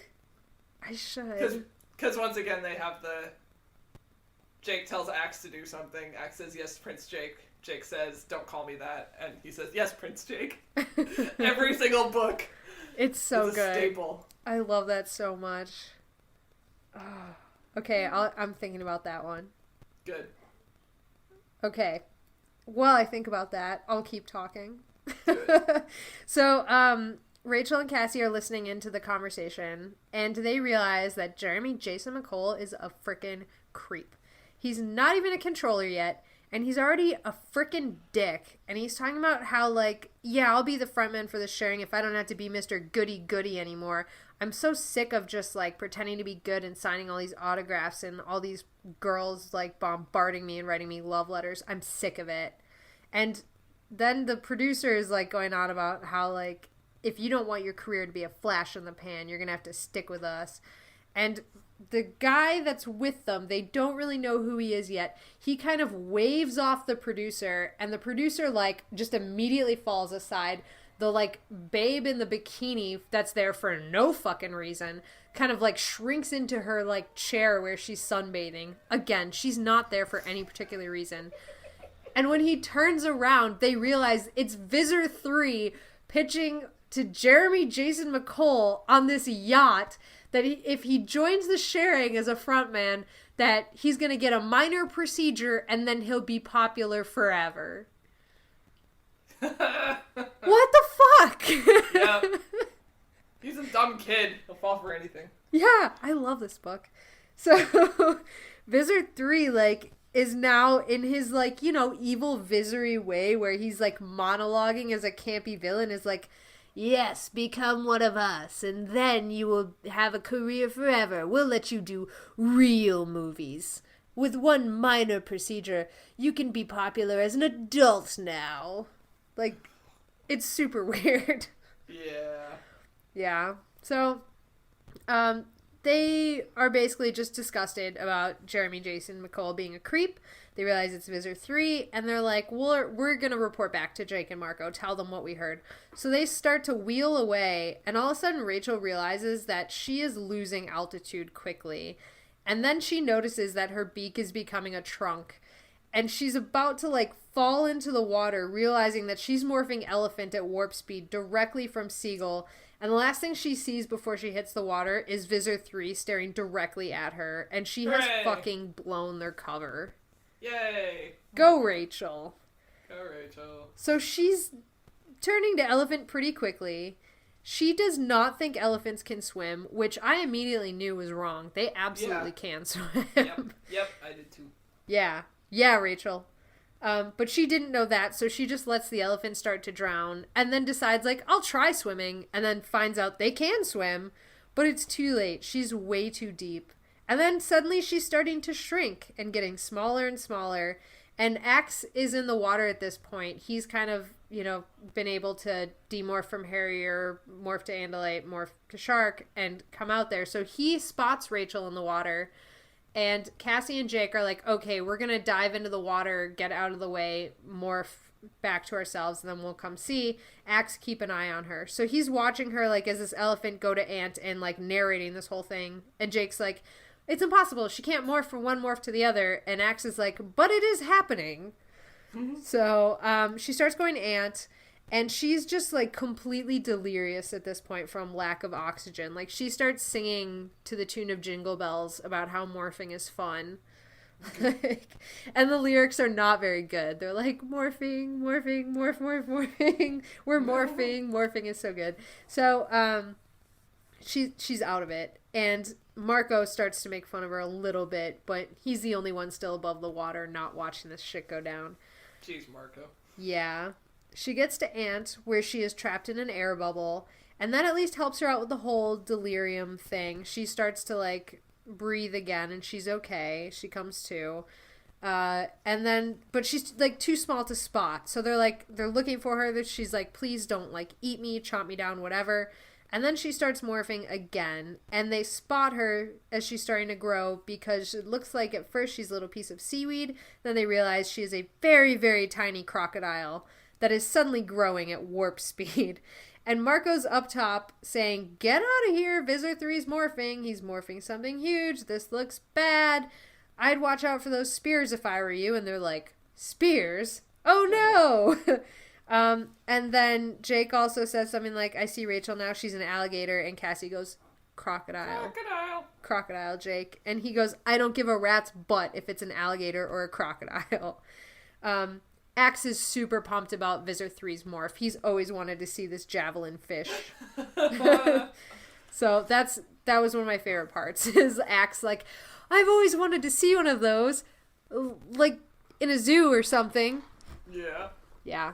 I should. Because once again, they have the... Jake tells Axe to do something. Axe says, "Yes, Prince Jake." Jake says, "Don't call me that." And he says, "Yes, Prince Jake." Every single book. It's so is a good. staple. I love that so much. Oh. Okay, I'm thinking about that one. Good. Okay. While I think about that, I'll keep talking. Good. So, Rachel and Cassie are listening into the conversation, and they realize that Jeremy Jason McCole is a frickin' creep. He's not even a controller yet, and he's already a frickin' dick. And he's talking about how, like, yeah, I'll be the frontman for the sharing if I don't have to be Mr. Goody-Goody anymore. I'm so sick of just, like, pretending to be good and signing all these autographs and all these girls, like, bombarding me and writing me love letters. I'm sick of it. And then the producer is, like, going on about how, like, if you don't want your career to be a flash in the pan, you're going to have to stick with us. And the guy that's with them, they don't really know who he is yet. He kind of waves off the producer, and the producer, like, just immediately falls aside. The, like, babe in the bikini that's there for no fucking reason kind of, like, shrinks into her, like, chair where she's sunbathing. Again, she's not there for any particular reason. And when he turns around, they realize it's Visor 3 pitching to Jeremy Jason McCole on this yacht that if he joins the sharing as a frontman, that he's going to get a minor procedure and then he'll be popular forever. What the fuck? Yeah. He's a dumb kid. He'll fall for anything. Yeah, I love this book. So, Visor 3, like, is now in his, like, you know, evil visory way where he's, like, monologuing as a campy villain, is like, "Yes, become one of us, and then you will have a career forever. We'll let you do real movies. With one minor procedure, you can be popular as an adult now." Like, it's super weird. Yeah. Yeah. So, they are basically just disgusted about Jeremy Jason McCole being a creep. They realize it's Visor 3, and they're like, we're going to report back to Jake and Marco, tell them what we heard. So they start to wheel away, and all of a sudden Rachel realizes that she is losing altitude quickly. And then she notices that her beak is becoming a trunk. And she's about to, like, fall into the water, realizing that she's morphing elephant at warp speed directly from Seagull. And the last thing she sees before she hits the water is Visor 3 staring directly at her. And she has fucking blown their cover. Yay! Go, Rachel. Go, Rachel. So she's turning to elephant pretty quickly. She does not think elephants can swim, which I immediately knew was wrong. They absolutely can swim. Yep, I did too. Yeah, Rachel. But she didn't know that, so she just lets the elephant start to drown, and then decides, like, I'll try swimming, and then finds out they can swim, but it's too late. She's way too deep. And then suddenly she's starting to shrink and getting smaller and smaller, and Axe is in the water at this point. He's kind of, you know, been able to demorph from Harrier, morph to Andalite, morph to Shark, and come out there. So he spots Rachel in the water. And Cassie and Jake are like, okay, we're going to dive into the water, get out of the way, morph back to ourselves, and then we'll come see. Axe, keep an eye on her. So he's watching her, like, as this elephant go to Ant and, like, narrating this whole thing. And Jake's like, it's impossible. She can't morph from one morph to the other. And Axe is like, but it is happening. Mm-hmm. So she starts going to Ant. And she's just, like, completely delirious at this point from lack of oxygen. Like, she starts singing to the tune of Jingle Bells about how morphing is fun. And the lyrics are not very good. They're like, morphing, morphing, morphing. We're morphing. Morphing is so good. So, she's out of it. And Marco starts to make fun of her a little bit, but he's the only one still above the water not watching this shit go down. Jeez, Marco. Yeah. She gets to Ant, where she is trapped in an air bubble, and that at least helps her out with the whole delirium thing. She starts to, like, breathe again, and she's okay. She comes to. And then, but she's, like, too small to spot. So they're looking for her. She's like, please don't, like, eat me, chomp me down, whatever. And then she starts morphing again, and they spot her as she's starting to grow because it looks like at first she's a little piece of seaweed. Then they realize she is a very, very tiny crocodile that is suddenly growing at warp speed. And Marco's up top saying, "Get out of here, Visor 3's morphing. He's morphing something huge. This looks bad. I'd watch out for those spears if I were you." And they're like, "Spears? Oh no!" And then Jake also says something like, "I see Rachel now. She's an alligator." And Cassie goes, "Crocodile. Crocodile, Jake." And he goes, "I don't give a rat's butt if it's an alligator or a crocodile." Axe is super pumped about Visor 3's morph. He's always wanted to see this Javelin Fish. So that was one of my favorite parts, is Axe like, "I've always wanted to see one of those, like in a zoo or something." Yeah. Yeah.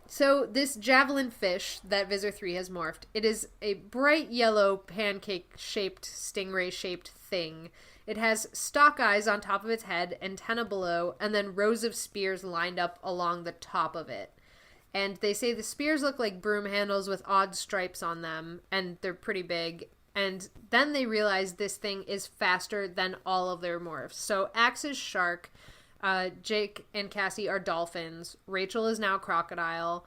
So this Javelin Fish that Visor 3 has morphed, it is a bright yellow pancake-shaped, stingray-shaped thing. It has stalk eyes on top of its head, antenna below, and then rows of spears lined up along the top of it. And they say the spears look like broom handles with odd stripes on them, and they're pretty big. And then they realize this thing is faster than all of their morphs. So Axe is shark, Jake and Cassie are dolphins, Rachel is now crocodile,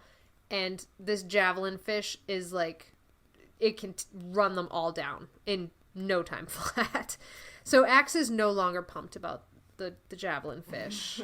and this Javelin Fish is like, it can run them all down in no time flat. So Axe is no longer pumped about the Javelin Fish.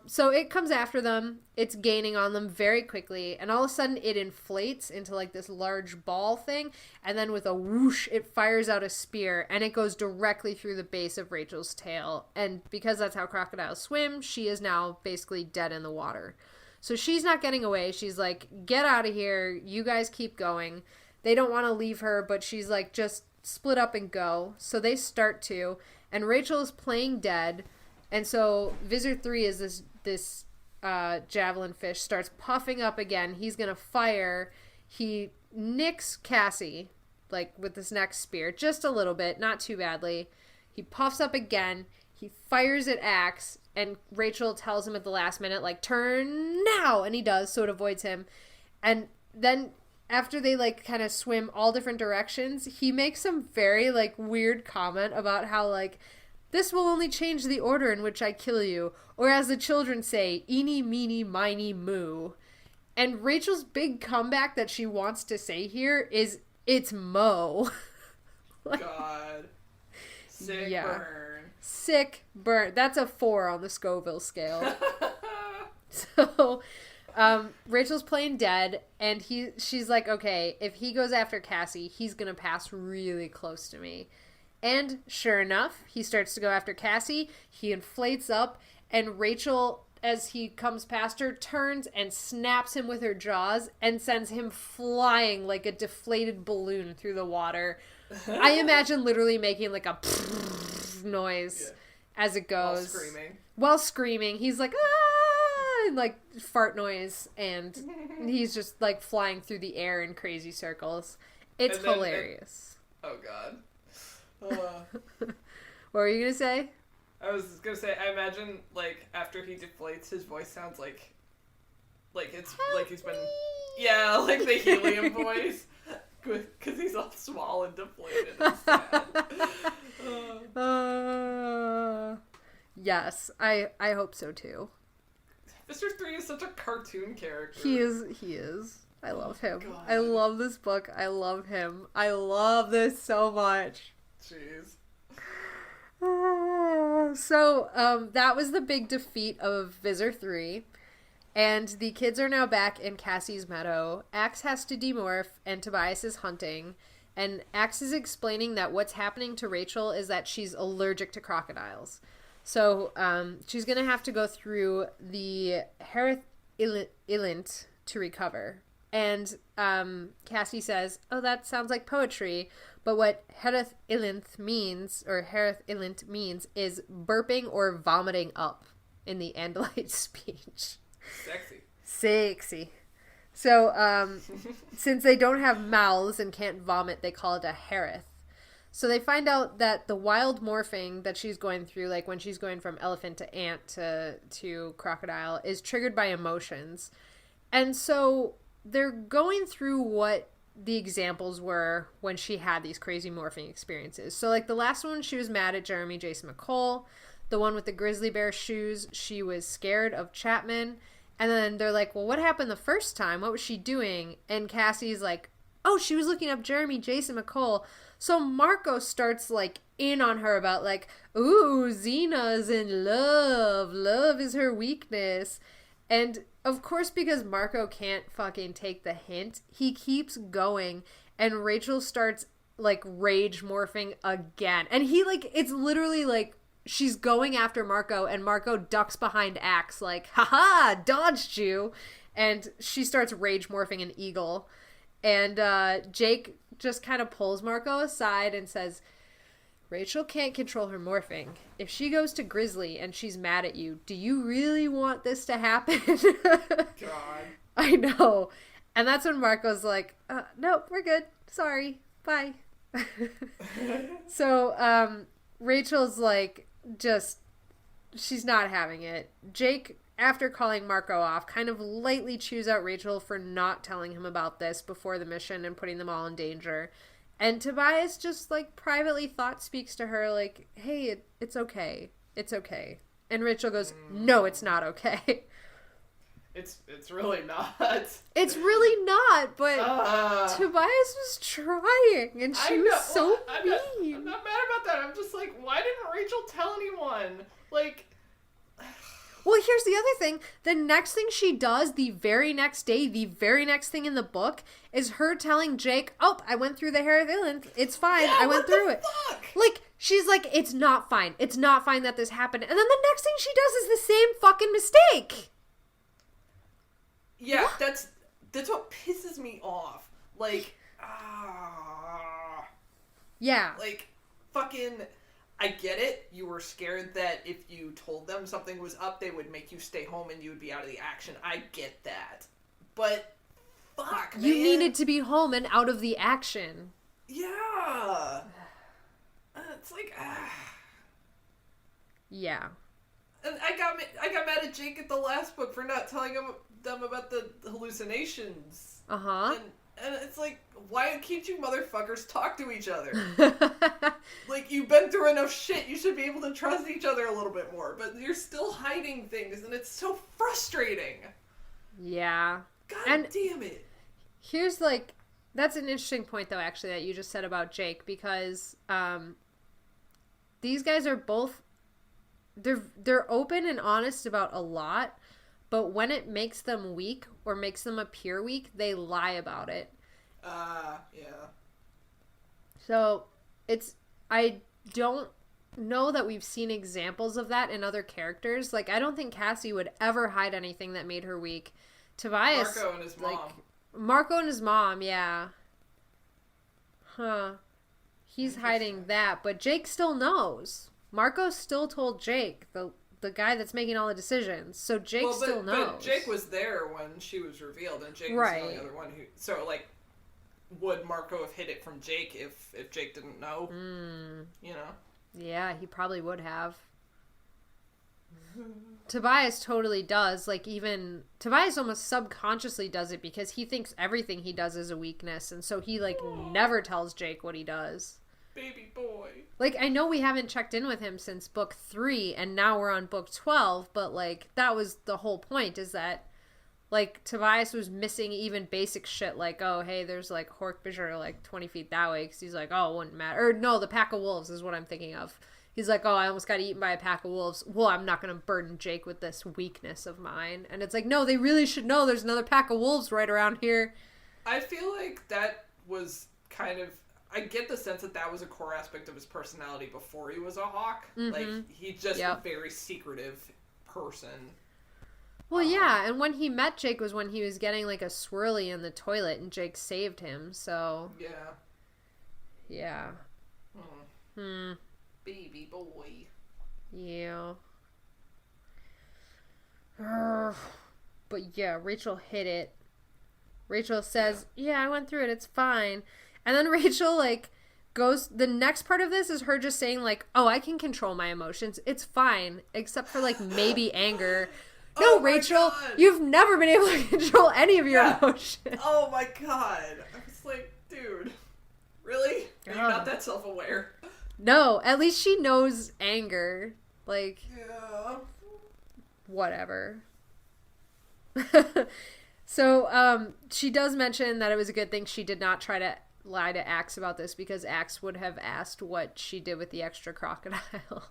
So it comes after them. It's gaining on them very quickly. And all of a sudden it inflates into like this large ball thing. And then with a whoosh, it fires out a spear. And it goes directly through the base of Rachel's tail. And because that's how crocodiles swim, she is now basically dead in the water. So she's not getting away. She's like, "Get out of here. You guys keep going." They don't want to leave her, but she's like, "Just split up and go." So they start to. And Rachel is playing dead. And so Visor 3 is this Javelin Fish starts puffing up again. He's going to fire. He nicks Cassie, like with this next spear, just a little bit, not too badly. He puffs up again. He fires at Axe, and Rachel tells him at the last minute, like, "Turn now!" And he does, so it avoids him. And then after they, like, kind of swim all different directions, he makes some very, like, weird comment about how, like, "This will only change the order in which I kill you." Or as the children say, "Eeny, meeny, miny, moo." And Rachel's big comeback that she wants to say here is, "It's Mo." Like, God. Sick burn. Sick burn. That's a 4 on the Scoville scale. So, Rachel's playing dead, and she's like, "Okay, if he goes after Cassie, he's gonna pass really close to me." And sure enough, he starts to go after Cassie. He inflates up, and Rachel, as he comes past her, turns and snaps him with her jaws and sends him flying like a deflated balloon through the water. I imagine literally making like a noise as it goes. While screaming. He's like, "Ah!" and like fart noise, and he's just like flying through the air in crazy circles. It's hilarious. Oh, God. What were you gonna say? I was gonna say, I imagine, like, after he deflates, his voice sounds like it's "Help like he's been, me." yeah, like the helium voice, because he's all small and deflated and sad. Yes, I hope so too. Mr. 3 is such a cartoon character. He is. I love him. God. I love this book. I love him. I love this so much. Jeez. So, that was the big defeat of Visor 3. And the kids are now back in Cassie's meadow. Axe has to demorph, and Tobias is hunting. And Axe is explaining that what's happening to Rachel is that she's allergic to crocodiles. So, she's going to have to go through the Hereth Ilint to recover. And Cassie says, "Oh, that sounds like poetry." But what Hereth Ilint means is burping or vomiting up in the Andalite speech. Sexy. So, since they don't have mouths and can't vomit, they call it a Hereth. So they find out that the wild morphing that she's going through, like when she's going from elephant to ant to crocodile, is triggered by emotions. And so they're going through what the examples were when she had these crazy morphing experiences. So, like, the last one, she was mad at Jeremy Jason McCole. The one with the grizzly bear shoes, she was scared of Chapman. And then they're like, well, what happened the first time? What was she doing? And Cassie's like, oh, she was looking up Jeremy Jason McCole. So Marco starts, like, in on her about, like, ooh, Xena's in love. Love is her weakness. And, of course, because Marco can't fucking take the hint, he keeps going. And Rachel starts, like, rage morphing again. And he, like, it's literally, like, she's going after Marco, and Marco ducks behind Axe, like, haha, dodged you. And she starts rage morphing an eagle. And Jake just kind of pulls Marco aside and says, Rachel can't control her morphing. If she goes to Grizzly and she's mad at you, do you really want this to happen? God. I know. And that's when Marco's like, no, we're good. Sorry. Bye. So Rachel's like, she's not having it. Jake, after calling Marco off, kind of lightly chews out Rachel for not telling him about this before the mission and putting them all in danger. And Tobias just, like, privately thought speaks to her, like, hey, it's okay. It's okay. And Rachel goes, no, it's not okay. It's really not. It's really not, but Tobias was trying, and she was so mean. I'm not mad about that. I'm just like, why didn't Rachel tell anyone? Like... Well, here's the other thing. The next thing she does, the very next day, the very next thing in the book, is her telling Jake, oh, I went through the Herathillanth. It's fine. Yeah, I went through it. Fuck? Like, she's like, it's not fine. It's not fine that this happened. And then the next thing she does is the same fucking mistake. Yeah, that's what pisses me off. Like, Yeah. Like, fucking... I get it. You were scared that if you told them something was up, they would make you stay home and you would be out of the action. I get that. But, fuck, You man. needed to be home and out of the action. Yeah. It's like, Yeah. And I got mad at Jake at the last book for not telling them about the hallucinations. Uh-huh. And it's like, why can't you motherfuckers talk to each other? Like, you've been through enough shit, you should be able to trust each other a little bit more. But you're still hiding things, and it's so frustrating. Yeah. God damn it. Here's, like, that's an interesting point, though, actually, that you just said about Jake, because these guys are both, they're open and honest about a lot, but when it makes them weak or makes them appear weak, they lie about it. Yeah. So, I don't know that we've seen examples of that in other characters. Like, I don't think Cassie would ever hide anything that made her weak. Tobias... Marco and his mom. Marco and his mom, yeah. Huh. He's hiding that, but Jake still knows. Marco still told Jake, the guy that's making all the decisions. So Jake still knows. But Jake was there when she was revealed, and Jake was the only other one who... So, like, would Marco have hid it from Jake if Jake didn't know? You know? Yeah, he probably would have. Tobias totally does. Like, even... Tobias almost subconsciously does it because he thinks everything he does is a weakness, and so he, like, never tells Jake what he does. Baby boy. Like, I know we haven't checked in with him since book 3, and now we're on book 12, but, like, that was the whole point, is that, like, Tobias was missing even basic shit, like, oh, hey, there's, like, Hork-Bajir, like, 20 feet that way, because he's like, oh, it wouldn't matter. Or, no, the pack of wolves is what I'm thinking of. He's like, oh, I almost got eaten by a pack of wolves. Well, I'm not going to burden Jake with this weakness of mine. And it's like, no, they really should know there's another pack of wolves right around here. I feel like that was kind of... I get the sense that was a core aspect of his personality before he was a hawk. Mm-hmm. Like, he's just a very secretive person. Well, yeah, and when he met Jake was when he was getting, like, a swirly in the toilet, and Jake saved him, so... Yeah. Yeah. Baby boy. Yeah. But, yeah, Rachel hit it. Rachel says, yeah, I went through it, it's fine. And then Rachel, like, goes... The next part of this is her just saying, like, oh, I can control my emotions. It's fine. Except for, like, maybe anger. No, Rachel, you've never been able to control any of your emotions. Oh, my God. I was like, Dude. Really? Are you not that self-aware? No, at least she knows anger. Like, yeah. Whatever. So, she does mention that it was a good thing she did not try to lie to Axe about this, because Axe would have asked what she did with the extra crocodile.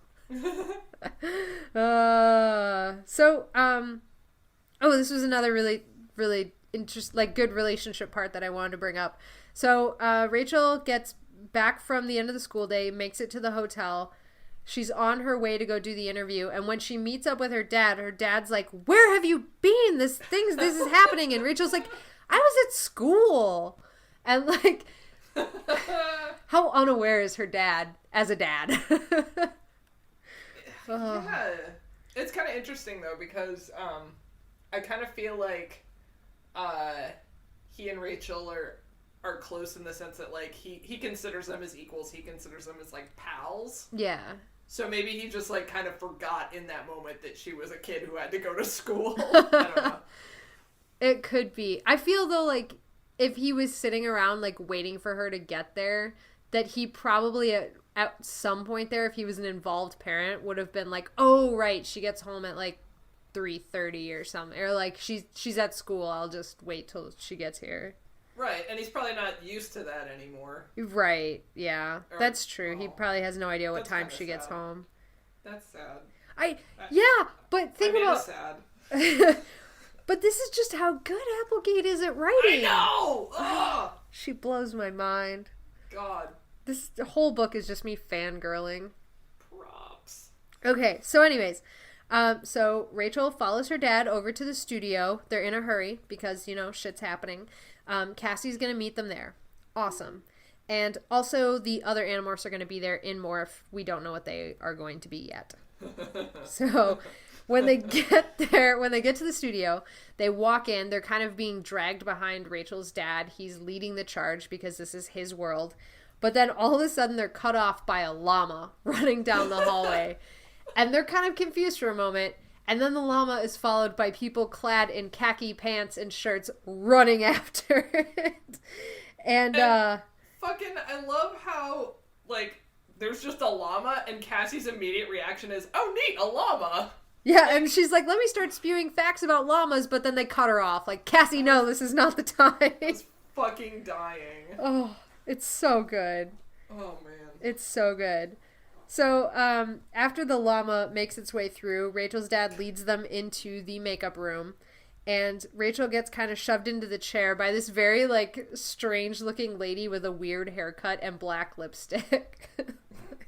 This was another really, really good relationship part that I wanted to bring up. So, Rachel gets back from the end of the school day, makes it to the hotel. She's on her way to go do the interview, and when she meets up with her dad's like, "Where have you been? This is happening." And Rachel's like, "I was at school." And like, how unaware is her dad as a dad? Yeah. It's kind of interesting though, because I kind of feel like he and Rachel are close in the sense that like he considers them as equals, he considers them as like pals. Yeah. So maybe he just like kind of forgot in that moment that she was a kid who had to go to school. I don't know. It could be. I feel though like if he was sitting around like waiting for her to get there, that he probably at some point there, if he was an involved parent, would have been like, "Oh right, she gets home at like 3:30 or something," or like she's at school, I'll just wait till she gets here. Right, and he's probably not used to that anymore. Right, yeah. That's true. He probably has no idea what time she gets home. That's sad. But think about... sad. But this is just how good Applegate is at writing. I know! Ugh! She blows my mind. God. This whole book is just me fangirling. Props. Okay, so anyways... so Rachel follows her dad over to the studio. They're in a hurry because, shit's happening. Cassie's going to meet them there. Awesome. And also the other Animorphs are going to be there in Morph. We don't know what they are going to be yet. So when they get there, when they get to the studio, they walk in. They're kind of being dragged behind Rachel's dad. He's leading the charge because this is his world. But then all of a sudden they're cut off by a llama running down the hallway. And they're kind of confused for a moment. And then the llama is followed by people clad in khaki pants and shirts running after it. And I love how, like, there's just a llama, and Cassie's immediate reaction is, "Oh, neat, a llama!" Yeah, and she's like, "Let me start spewing facts about llamas," but then they cut her off. Like, "Cassie, no, this is not the time." I was fucking dying. Oh, it's so good. Oh, man. It's so good. So, after the llama makes its way through, Rachel's dad leads them into the makeup room, and Rachel gets kind of shoved into the chair by this very, like, strange-looking lady with a weird haircut and black lipstick.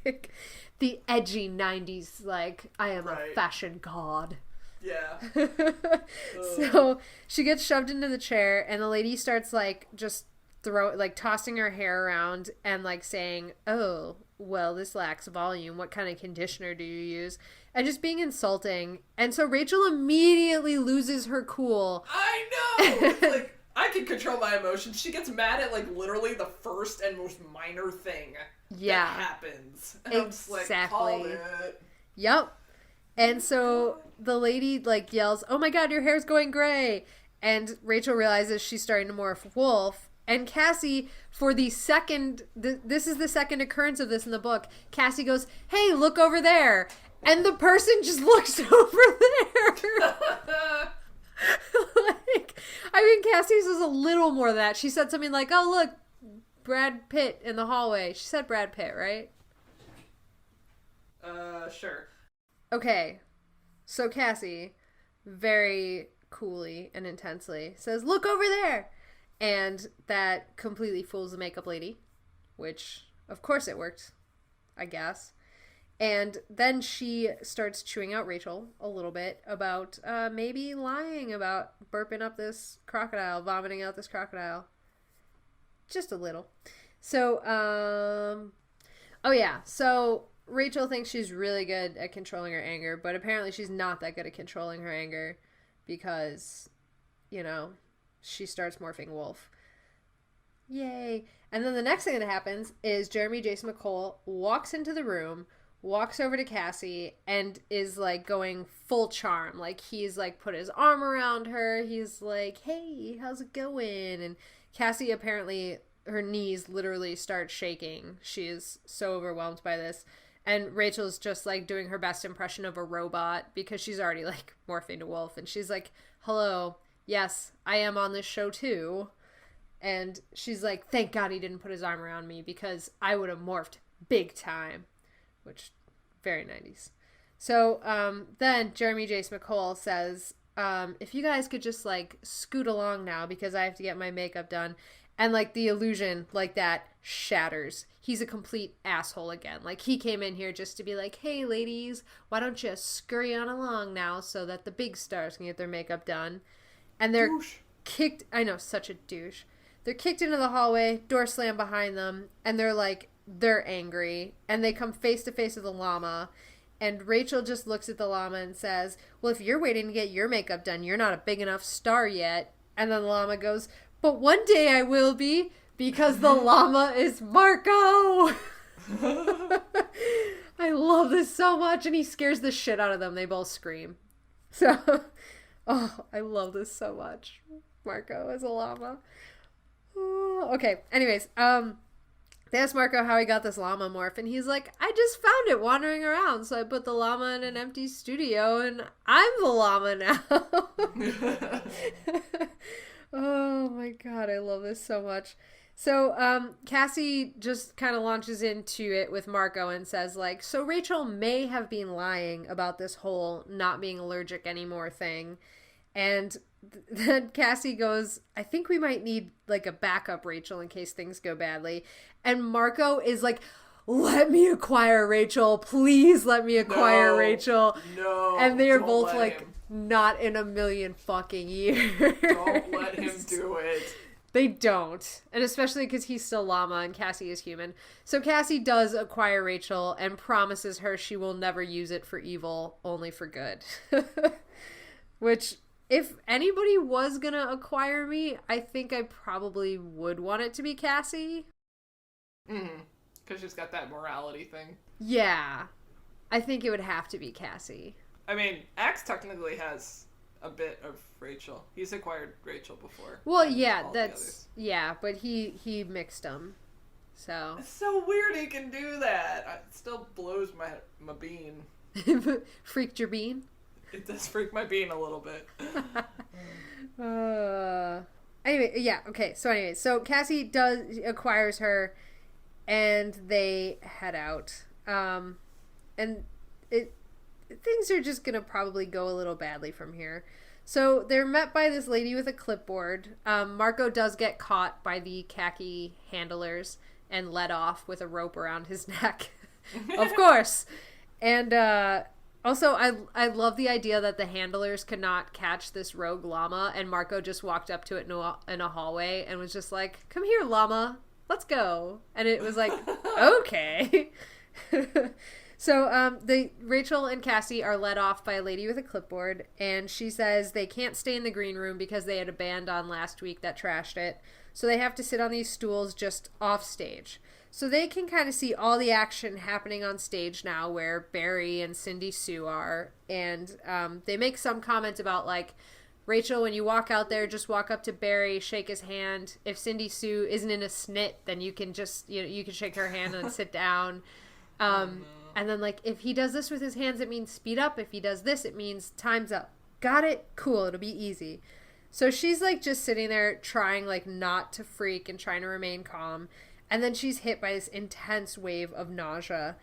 Like, the edgy 90s, like, I am a fashion god. Yeah. So, she gets shoved into the chair, and the lady starts, like, just tossing her hair around and, like, saying, "Oh, well, this lacks volume. What kind of conditioner do you use?" And just being insulting. And so Rachel immediately loses her cool. I know! It's like, I can control my emotions. She gets mad at, like, literally the first and most minor thing that happens. And exactly. I'm just like, call it. Yep. And so the lady, like, yells, "Oh my god, your hair's going gray!" And Rachel realizes she's starting to morph wolf. And Cassie, for the second, this is the second occurrence of this in the book, Cassie goes, "Hey, look over there." And the person just looks over there. Cassie's was a little more than that. She said something like, "Oh, look, Brad Pitt in the hallway." She said Brad Pitt, right? Sure. Okay. So Cassie, very coolly and intensely, says, "Look over there." And that completely fools the makeup lady, which, of course it worked, I guess. And then she starts chewing out Rachel a little bit about maybe lying about burping up this crocodile, vomiting out this crocodile. Just a little. So, so Rachel thinks she's really good at controlling her anger, but apparently she's not that good at controlling her anger because, she starts morphing wolf. Yay. And then the next thing that happens is Jeremy Jason McCole walks into the room, walks over to Cassie, and is like going full charm. Like he's like put his arm around her. He's like, "Hey, how's it going?" And Cassie apparently her knees literally start shaking. She is so overwhelmed by this. And Rachel's just, like, doing her best impression of a robot because she's already, like, morphing to wolf. And she's like, hello, yes, I am on this show too. And she's like, thank God he didn't put his arm around me because I would have morphed big time. Which, very 90s. So then Jeremy Jason McCole says, if you guys could just, like, scoot along now because I have to get my makeup done. And, like, the illusion, like, that shatters. He's a complete asshole again. Like, he came in here just to be like, hey, ladies, why don't you scurry on along now so that the big stars can get their makeup done? And they're kicked. I know, such a douche. They're kicked into the hallway, door slammed behind them, and they're angry. And they come face to face with the llama. And Rachel just looks at the llama and says, well, if you're waiting to get your makeup done, you're not a big enough star yet. And then the llama goes, but one day I will be, because the llama is Marco. I love this so much, and he scares the shit out of them. They both scream. So, oh, I love this so much. Marco as a llama. Oh, okay, anyways, they asked Marco how he got this llama morph, and he's like, I just found it wandering around, so I put the llama in an empty studio, and I'm the llama now. Oh my god, I love this so much. So Cassie just kind of launches into it with Marco and says, like, so Rachel may have been lying about this whole not being allergic anymore thing. And then Cassie goes, I think we might need, like, a backup Rachel in case things go badly. And Marco is like, let me acquire Rachel. Please let me acquire Rachel. No. And they are both like, not in a million fucking years. Don't let him do it. They don't. And especially because he's still llama and Cassie is human. So Cassie does acquire Rachel and promises her she will never use it for evil, only for good. Which, if anybody was gonna acquire me, I think I probably would want it to be Cassie. Because she's got that morality thing. Yeah. I think it would have to be Cassie. I mean, Axe technically has a bit of Rachel. He's acquired Rachel before. Well, yeah, but he mixed them. So it's so weird he can do that. It still blows my bean. Freaked your bean? It does freak my bean a little bit. Anyway, yeah, okay. So Cassie acquires her, and they head out. And things are just gonna probably go a little badly from here. So they're met by this lady with a clipboard. Marco does get caught by the khaki handlers and led off with a rope around his neck. Of course. And also, I love the idea that the handlers could not catch this rogue llama, and Marco just walked up to it in a hallway and was just like, come here, llama, let's go. And it was like, okay. So Rachel and Cassie are led off by a lady with a clipboard, and she says they can't stay in the green room because they had a band on last week that trashed it. So they have to sit on these stools just off stage. So they can kind of see all the action happening on stage now where Barry and Cindy Sue are. And they make some comment about, like, Rachel, when you walk out there, just walk up to Barry, shake his hand. If Cindy Sue isn't in a snit, then you can just, you can shake her hand and then sit down. And then, like, if he does this with his hands, it means speed up. If he does this, it means time's up. Got it? Cool. It'll be easy. So she's, like, just sitting there trying, like, not to freak and trying to remain calm. And then she's hit by this intense wave of nausea.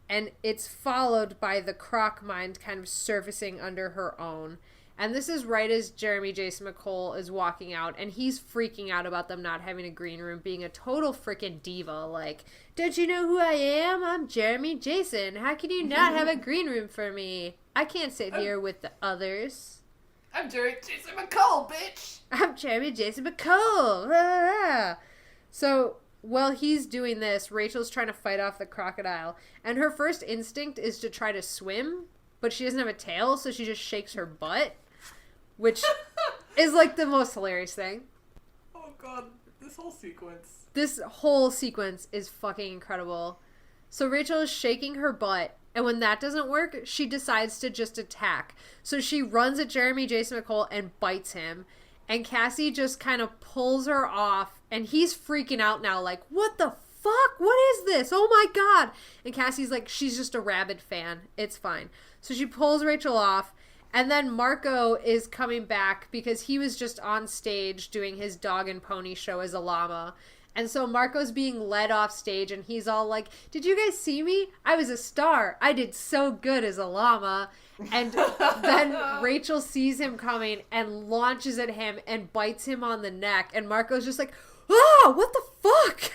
And it's followed by the croc mind kind of surfacing under her own. And this is right as Jeremy Jason McCole is walking out, and he's freaking out about them not having a green room, being a total freaking diva. Like, don't you know who I am? I'm Jeremy Jason. How can you not have a green room for me? I can't sit here with the others. I'm Jeremy Jason McCole, bitch! I'm Jeremy Jason McCole. So, while he's doing this, Rachel's trying to fight off the crocodile, and her first instinct is to try to swim, but she doesn't have a tail, so she just shakes her butt. Which is, like, the most hilarious thing. Oh, God. This whole sequence. This whole sequence is fucking incredible. So Rachel is shaking her butt, and when that doesn't work, she decides to just attack. So she runs at Jeremy Jason McCole and bites him. And Cassie just kind of pulls her off, and he's freaking out now, like, what the fuck? What is this? Oh my god. And Cassie's like, she's just a rabid fan. It's fine. So she pulls Rachel off, and then Marco is coming back because he was just on stage doing his dog and pony show as a llama. And so Marco's being led off stage, and he's all like, did you guys see me? I was a star. I did so good as a llama. And then Rachel sees him coming and launches at him and bites him on the neck. And Marco's just like, oh, what the fuck?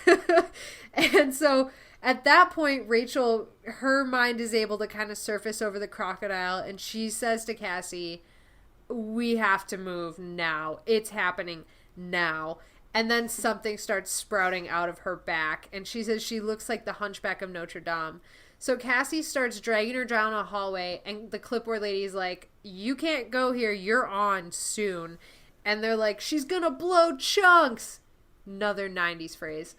And so at that point, Rachel, her mind is able to kind of surface over the crocodile. And she says to Cassie, we have to move now. It's happening now. And then something starts sprouting out of her back. And she says she looks like the Hunchback of Notre Dame. So Cassie starts dragging her down a hallway. And the clipboard lady is like, you can't go here. You're on soon. And they're like, she's going to blow chunks. Another 90s phrase.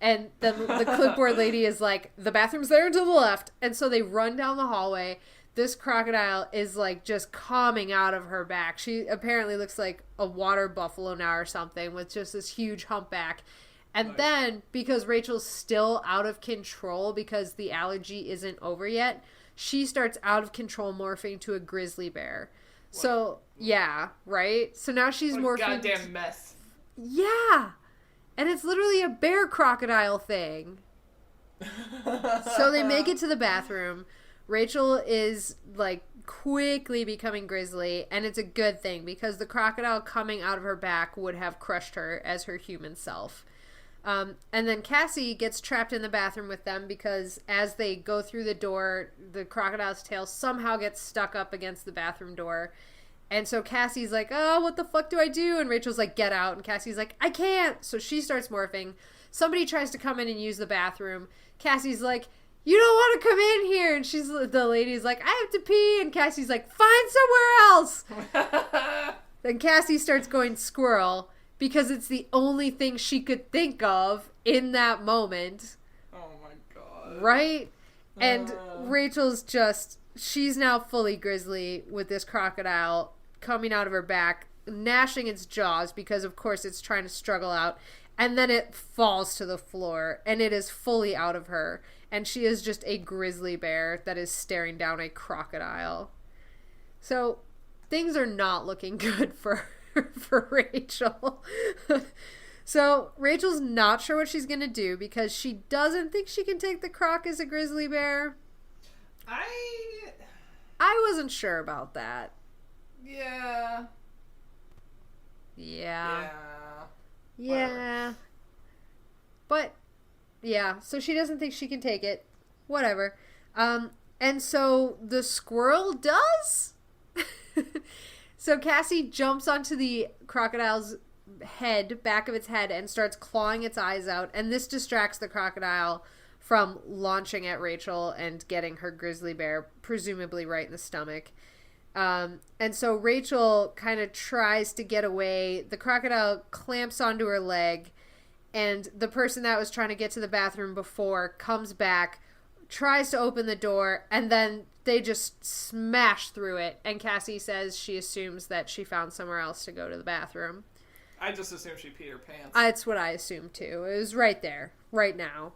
And then the clipboard lady is like, the bathroom's there and to the left. And so they run down the hallway. This crocodile is like just coming out of her back. She apparently looks like a water buffalo now or something with just this huge humpback. And nice. Then because Rachel's still out of control because the allergy isn't over yet, she starts out of control morphing to a grizzly bear. What? So yeah, right? So now she's morphing. Goddamn mess. Yeah. And it's literally a bear crocodile thing. So they make it to the bathroom. Rachel is, like, quickly becoming grizzly, and it's a good thing, because the crocodile coming out of her back would have crushed her as her human self. And then Cassie gets trapped in the bathroom with them, because as they go through the door, the crocodile's tail somehow gets stuck up against the bathroom door. And so Cassie's like, oh, what the fuck do I do? And Rachel's like, get out. And Cassie's like, I can't. So she starts morphing. Somebody tries to come in and use the bathroom. Cassie's like, you don't want to come in here. And the lady's like, I have to pee. And Cassie's like, find somewhere else. Then Cassie starts going squirrel because it's the only thing she could think of in that moment. Oh my god. Right? And Rachel's just, she's now fully grizzly with this crocodile coming out of her back, gnashing its jaws because of course it's trying to struggle out. And then it falls to the floor and it is fully out of her. And she is just a grizzly bear that is staring down a crocodile. So things are not looking good for Rachel. So Rachel's not sure what she's going to do because she doesn't think she can take the croc as a grizzly bear. I wasn't sure about that. Yeah. But yeah, so she doesn't think she can take it. Whatever. And so the squirrel does? So Cassie jumps onto the crocodile's head, back of its head, and starts clawing its eyes out. And this distracts the crocodile from launching at Rachel and getting her grizzly bear, presumably right in the stomach. And so Rachel kind of tries to get away. The crocodile clamps onto her leg. And the person that was trying to get to the bathroom before comes back, tries to open the door, and then they just smash through it. And Cassie says she assumes that she found somewhere else to go to the bathroom. I just assumed she peed her pants. That's what I assumed too. It was right there, right now.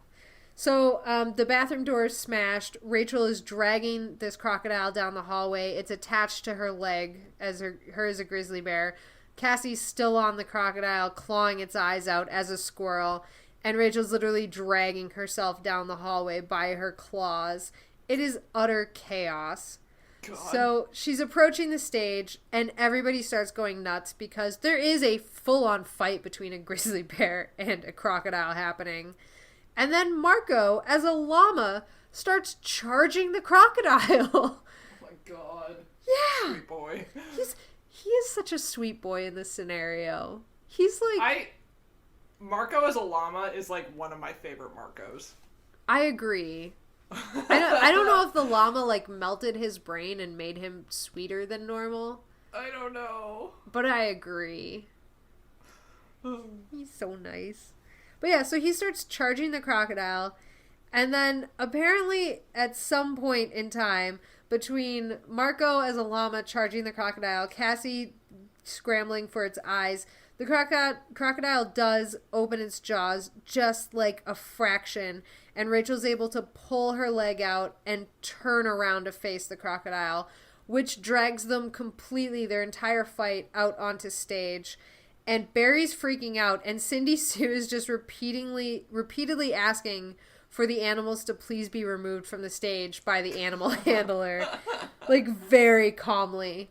So the bathroom door is smashed. Rachel is dragging this crocodile down the hallway. It's attached to her leg as her as a grizzly bear. Cassie's still on the crocodile, clawing its eyes out as a squirrel, and Rachel's literally dragging herself down the hallway by her claws. It is utter chaos. God. So she's approaching the stage, and everybody starts going nuts because there is a full-on fight between a grizzly bear and a crocodile happening. And then Marco, as a llama, starts charging the crocodile. Oh my god. Yeah. Sweet boy. He is such a sweet boy in this scenario. He's like... Marco as a llama is like one of my favorite Marcos. I agree. I don't know if the llama like melted his brain and made him sweeter than normal. I don't know. But I agree. He's so nice. But yeah, so he starts charging the crocodile, and then apparently at some point in time between Marco as a llama charging the crocodile, Cassie scrambling for its eyes. The crocodile does open its jaws just like a fraction, and Rachel's able to pull her leg out and turn around to face the crocodile, which drags them completely, their entire fight, out onto stage. And Barry's freaking out, and Cindy Sue is just repeatedly asking for the animals to please be removed from the stage by the animal handler, like very calmly.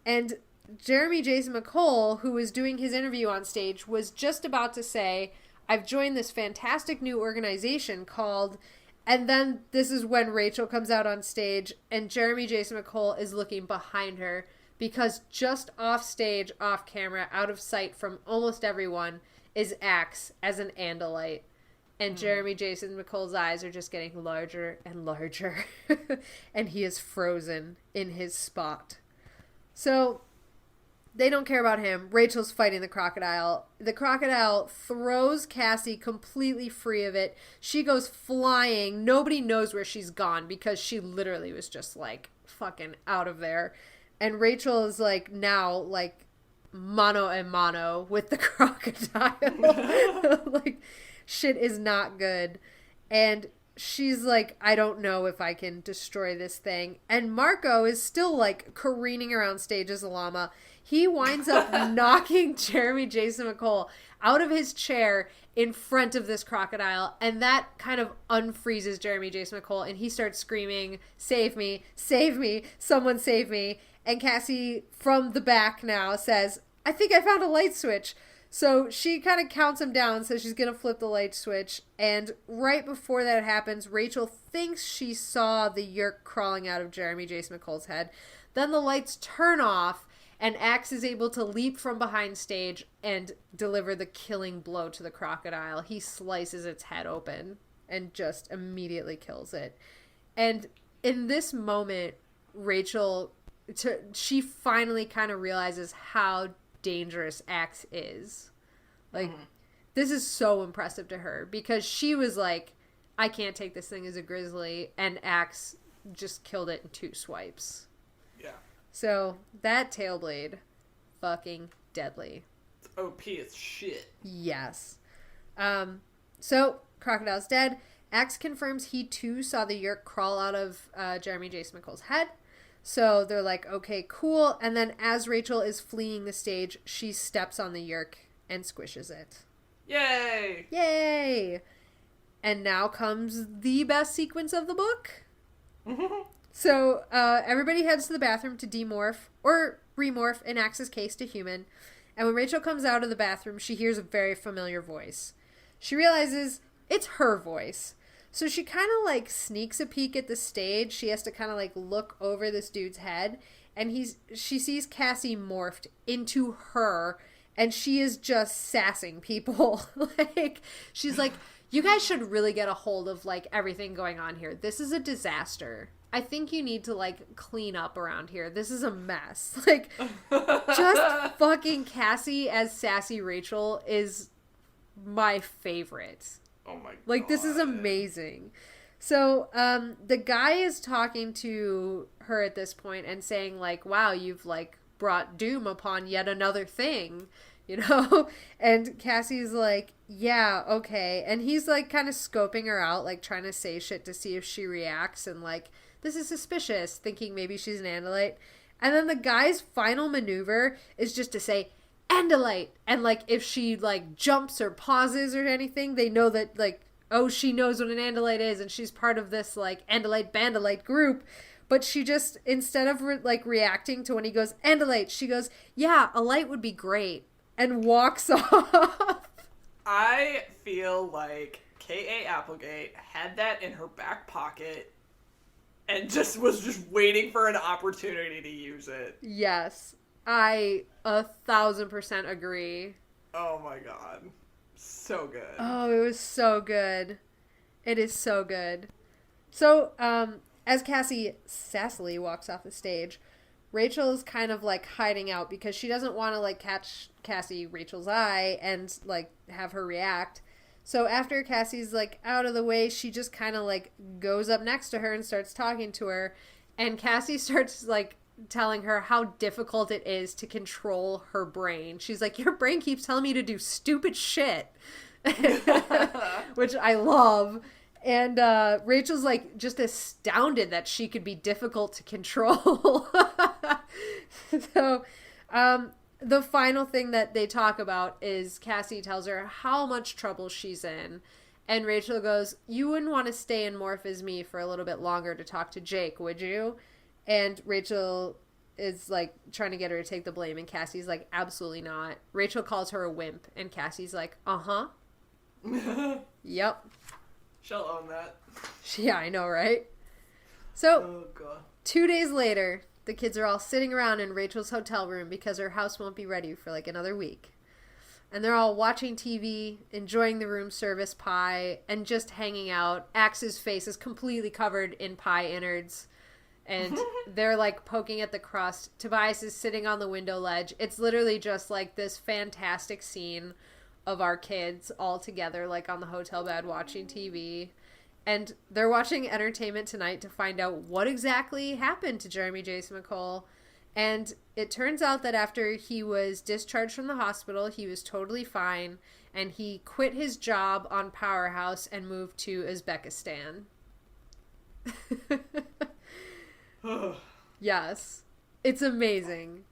And Jeremy Jason McCole, who was doing his interview on stage, was just about to say, I've joined this fantastic new organization called... And then this is when Rachel comes out on stage, and Jeremy Jason McCole is looking behind her, because just off stage, off camera, out of sight from almost everyone, is Axe as an Andalite. And Jeremy Jason McCole's eyes are just getting larger and larger. And he is frozen in his spot. So... they don't care about him. Rachel's fighting the crocodile. The crocodile throws Cassie completely free of it. She goes flying. Nobody knows where she's gone because she literally was just like fucking out of there. And Rachel is like now like mano a mano with the crocodile. Like shit is not good. And she's like, I don't know if I can destroy this thing. And Marco is still like careening around stage as a llama. He winds up knocking Jeremy Jason McCole out of his chair in front of this crocodile, and that kind of unfreezes Jeremy Jason McCole, and he starts screaming, save me, someone save me. And Cassie, from the back now, says, I think I found a light switch. So she kind of counts him down, so she's going to flip the light switch, and right before that happens, Rachel thinks she saw the Yurk crawling out of Jeremy Jason McCole's head. Then the lights turn off, and Axe is able to leap from behind stage and deliver the killing blow to the crocodile. He slices its head open and just immediately kills it. And in this moment, Rachel, she finally kind of realizes how dangerous Axe is. Like, this is so impressive to her because she was like, I can't take this thing as a grizzly, and Axe just killed it in 2 swipes. Yeah. So, that Tailblade, fucking deadly. It's OP as shit. Yes. So, Crocodile's dead. Axe confirms he too saw the Yurk crawl out of Jeremy Jason McCole's head. So, they're like, okay, cool. And then as Rachel is fleeing the stage, she steps on the Yurk and squishes it. Yay! Yay! And now comes the best sequence of the book. So, everybody heads to the bathroom to demorph, or remorph, in Axe's case, to human. And when Rachel comes out of the bathroom, she hears a very familiar voice. She realizes it's her voice. So she kind of, like, sneaks a peek at the stage. She has to kind of, like, look over this dude's head. And she sees Cassie morphed into her, and she is just sassing people. Like, she's like, you guys should really get a hold of, like, everything going on here. This is a disaster. I think you need to, like, clean up around here. This is a mess. Like, just fucking Cassie as sassy Rachel is my favorite. Oh my god. Like, this is amazing. So, the guy is talking to her at this point and saying, like, wow, you've, like, brought doom upon yet another thing, you know? And Cassie's like, yeah, okay. And he's, like, kind of scoping her out, like, trying to say shit to see if she reacts and, like, this is suspicious, thinking maybe she's an Andalite. And then the guy's final maneuver is just to say, Andalite! And, like, if she, like, jumps or pauses or anything, they know that, like, oh, she knows what an Andalite is, and she's part of this, like, Andalite Bandalite group. But she just, instead of, reacting to when he goes, Andalite, she goes, yeah, a light would be great, and walks off. I feel like k.a.applegate had that in her back pocket and was just waiting for an opportunity to use it. Yes. I 1,000% agree. Oh my god. So good. Oh, it was so good. It is so good. So, as Cassie sassily walks off the stage, Rachel is kind of, like, hiding out because she doesn't want to, like, catch Rachel's eye and, like, have her react. So after Cassie's, like, out of the way, she just kind of, like, goes up next to her and starts talking to her. And Cassie starts, like, telling her how difficult it is to control her brain. She's like, your brain keeps telling me to do stupid shit. Which I love. And Rachel's like just astounded that she could be difficult to control. So the final thing that they talk about is Cassie tells her how much trouble she's in. And Rachel goes, you wouldn't want to stay in Morph as me for a little bit longer to talk to Jake, would you? And Rachel is like trying to get her to take the blame. And Cassie's like, absolutely not. Rachel calls her a wimp. And Cassie's like, uh-huh. Yep. She'll own that. Yeah, I know, right? So, Oh, God. 2 days later, the kids are all sitting around in Rachel's hotel room because her house won't be ready for like another week. And they're all watching TV, enjoying the room service pie, and just hanging out. Axe's face is completely covered in pie innards. And they're like poking at the crust. Tobias is sitting on the window ledge. It's literally just like this fantastic scene of our kids all together, like on the hotel bed watching TV. And they're watching Entertainment Tonight to find out what exactly happened to Jeremy Jason McCall. And it turns out that after he was discharged from the hospital, he was totally fine. And he quit his job on Powerhouse and moved to Uzbekistan. Yes. It's amazing.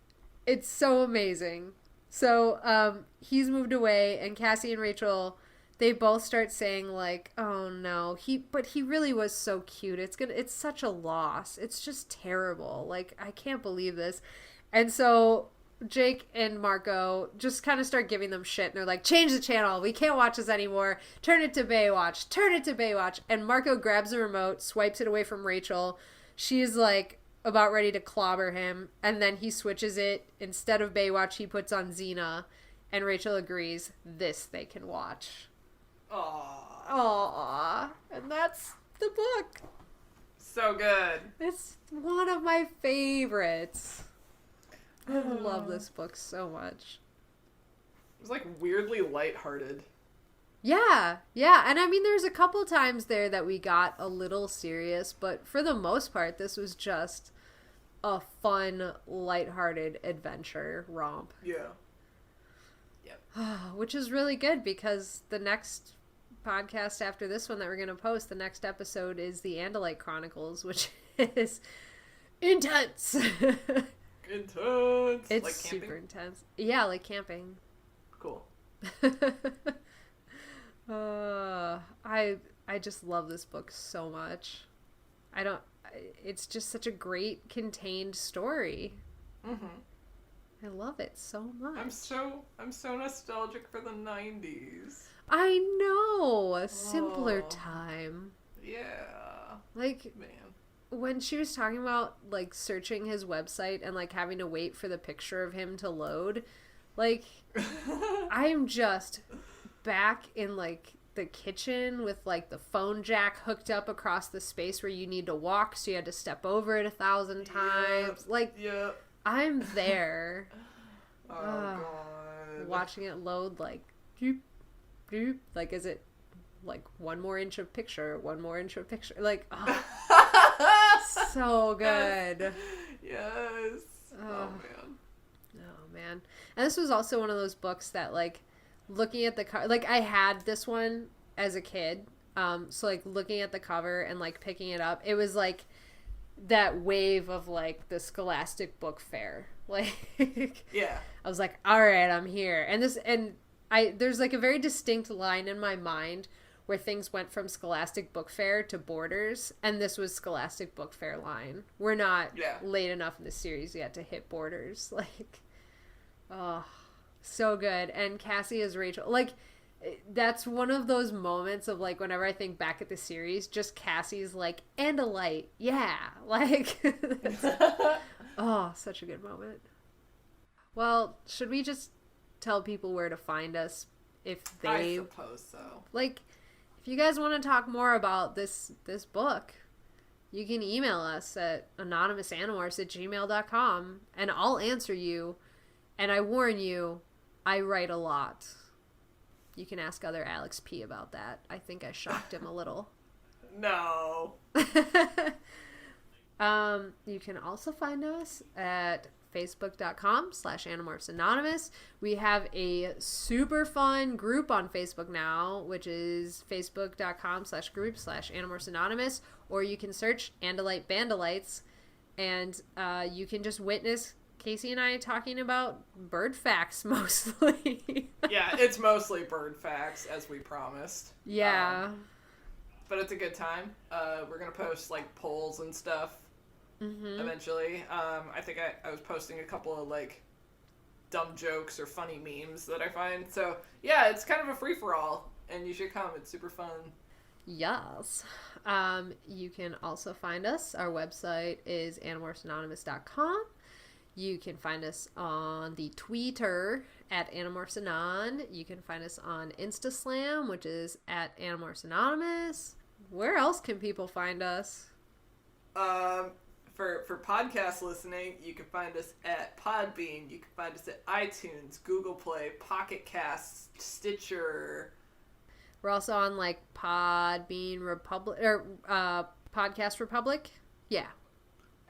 It's so amazing. So, he's moved away, and Cassie and Rachel, they both start saying, like, oh no, but he really was so cute. It's such a loss. It's just terrible. Like, I can't believe this. And so, Jake and Marco just kind of start giving them shit, and they're like, change the channel. We can't watch this anymore. Turn it to Baywatch. Turn it to Baywatch. And Marco grabs the remote, swipes it away from Rachel. She's like, about ready to clobber him, and then he switches it. Instead of Baywatch, he puts on Xena, and Rachel agrees this they can watch. Aww. And that's the book. So good. It's one of my favorites. I love this book so much. It was like weirdly lighthearted. Yeah, and I mean, there's a couple times there that we got a little serious, but for the most part, this was just a fun, lighthearted adventure romp. Yeah. Yep. Which is really good because the next podcast after this one that we're going to post, the next episode is the Andalite Chronicles, which is intense. Intense. It's like super intense. Yeah, like camping. Cool. I just love this book so much. It's just such a great contained story. Mm-hmm. I love it so much. I'm so nostalgic for the 90s. I know, a simpler time. Yeah. Like, man, when she was talking about like searching his website and like having to wait for the picture of him to load, like I'm just back in like the kitchen with like the phone jack hooked up across the space where you need to walk, so you had to step over it 1,000 times. Like, I'm there. Oh god. Watching it load, like doop, doop. Like, is it like one more inch of picture, like, so good. Yes. Oh man. And this was also one of those books that, like, looking at the cover, like, I had this one as a kid, so like looking at the cover and like picking it up, it was like that wave of like the Scholastic Book Fair. Like, yeah, I was like, all right, I'm here. And there's like a very distinct line in my mind where things went from Scholastic Book Fair to Borders, and this was Scholastic Book Fair line. We're not late enough in the series yet to hit Borders. Like, oh, so good. And Cassie as Rachel, like, that's one of those moments of like, whenever I think back at the series, just Cassie's like, and a light, yeah, like, oh, such a good moment. Well, should we just tell people where to find us if they, I suppose so. Like, if you guys want to talk more about this book, you can email us at anonymousanimorphs@gmail.com, and I'll answer you. And I warn you, I write a lot. You can ask other Alex P about that. I think I shocked him a little. No. You can also find us at facebook.com/Animorphs Anonymous. We have a super fun group on Facebook now, which is facebook.com/group/Animorphs Anonymous, or you can search Andalite Bandalites, and you can just witness Kaycie and I talking about bird facts mostly. Yeah, it's mostly bird facts, as we promised. Yeah. But it's a good time. We're going to post, like, polls and stuff eventually. I think I was posting a couple of, like, dumb jokes or funny memes that I find. So, yeah, it's kind of a free-for-all, and you should come. It's super fun. Yes. You can also find us. Our website is animorphsanonymous.com. You can find us on the Twitter at AnimorphsAnon. You can find us on Instaslam, which is at AnimorphsAnonymous. Where else can people find us? For podcast listening, you can find us at Podbean. You can find us at iTunes, GooglePlay, Pocketcasts, Stitcher. We're also on like Podbean Republic or Podcast Republic. Yeah.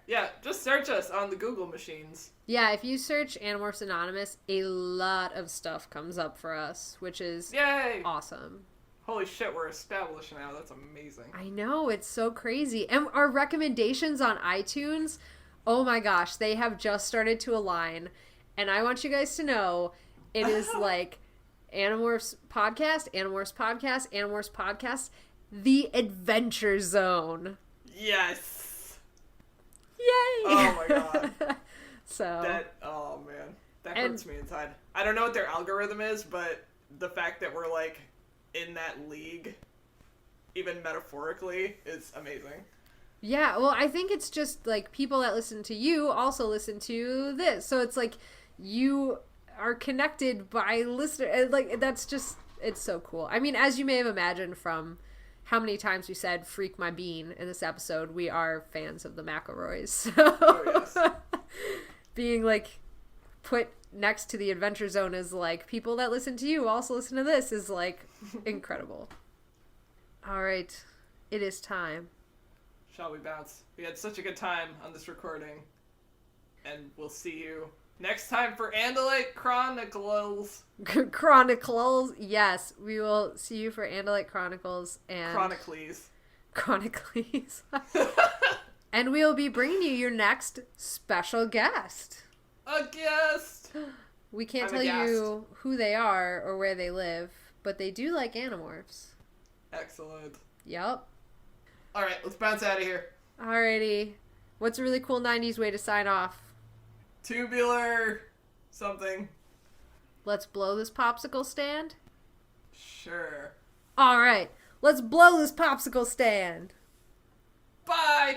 Yeah, just search us on the Google machines. Yeah, if you search Animorphs Anonymous, a lot of stuff comes up for us, which is Yay! Awesome. Holy shit, we're established now. That's amazing. I know, it's so crazy. And our recommendations on iTunes, oh my gosh, they have just started to align. And I want you guys to know, it is like Animorphs Podcast, Animorphs Podcast, Animorphs Podcast, The Adventure Zone. Yes! Yay! Oh my god. Oh man. That hurts me inside. I don't know what their algorithm is, but the fact that we're like in that league, even metaphorically, is amazing. Yeah, well, I think it's just like people that listen to you also listen to this. So it's like you are connected by listener. Like, that's just, it's so cool. I mean, as you may have imagined from how many times we said "freak my bean" in this episode, we are fans of the McElroys. So Oh, yes. being like put next to the Adventure Zone is like people that listen to you also listen to this is like incredible. All right, it is time. Shall we bounce? We had such a good time on this recording, and we'll see you next time for Andalite Chronicles. Chronicles, yes, we will see you for Andalite Chronicles and Chronicles. And we will be bringing you your next special guest. A guest! We can't tell you who they are or where they live, but they do like Animorphs. Excellent. Yep. Alright, let's bounce out of here. Alrighty. What's a really cool 90s way to sign off? Tubular something. Let's blow this popsicle stand? Sure. Alright, let's blow this popsicle stand. Bye!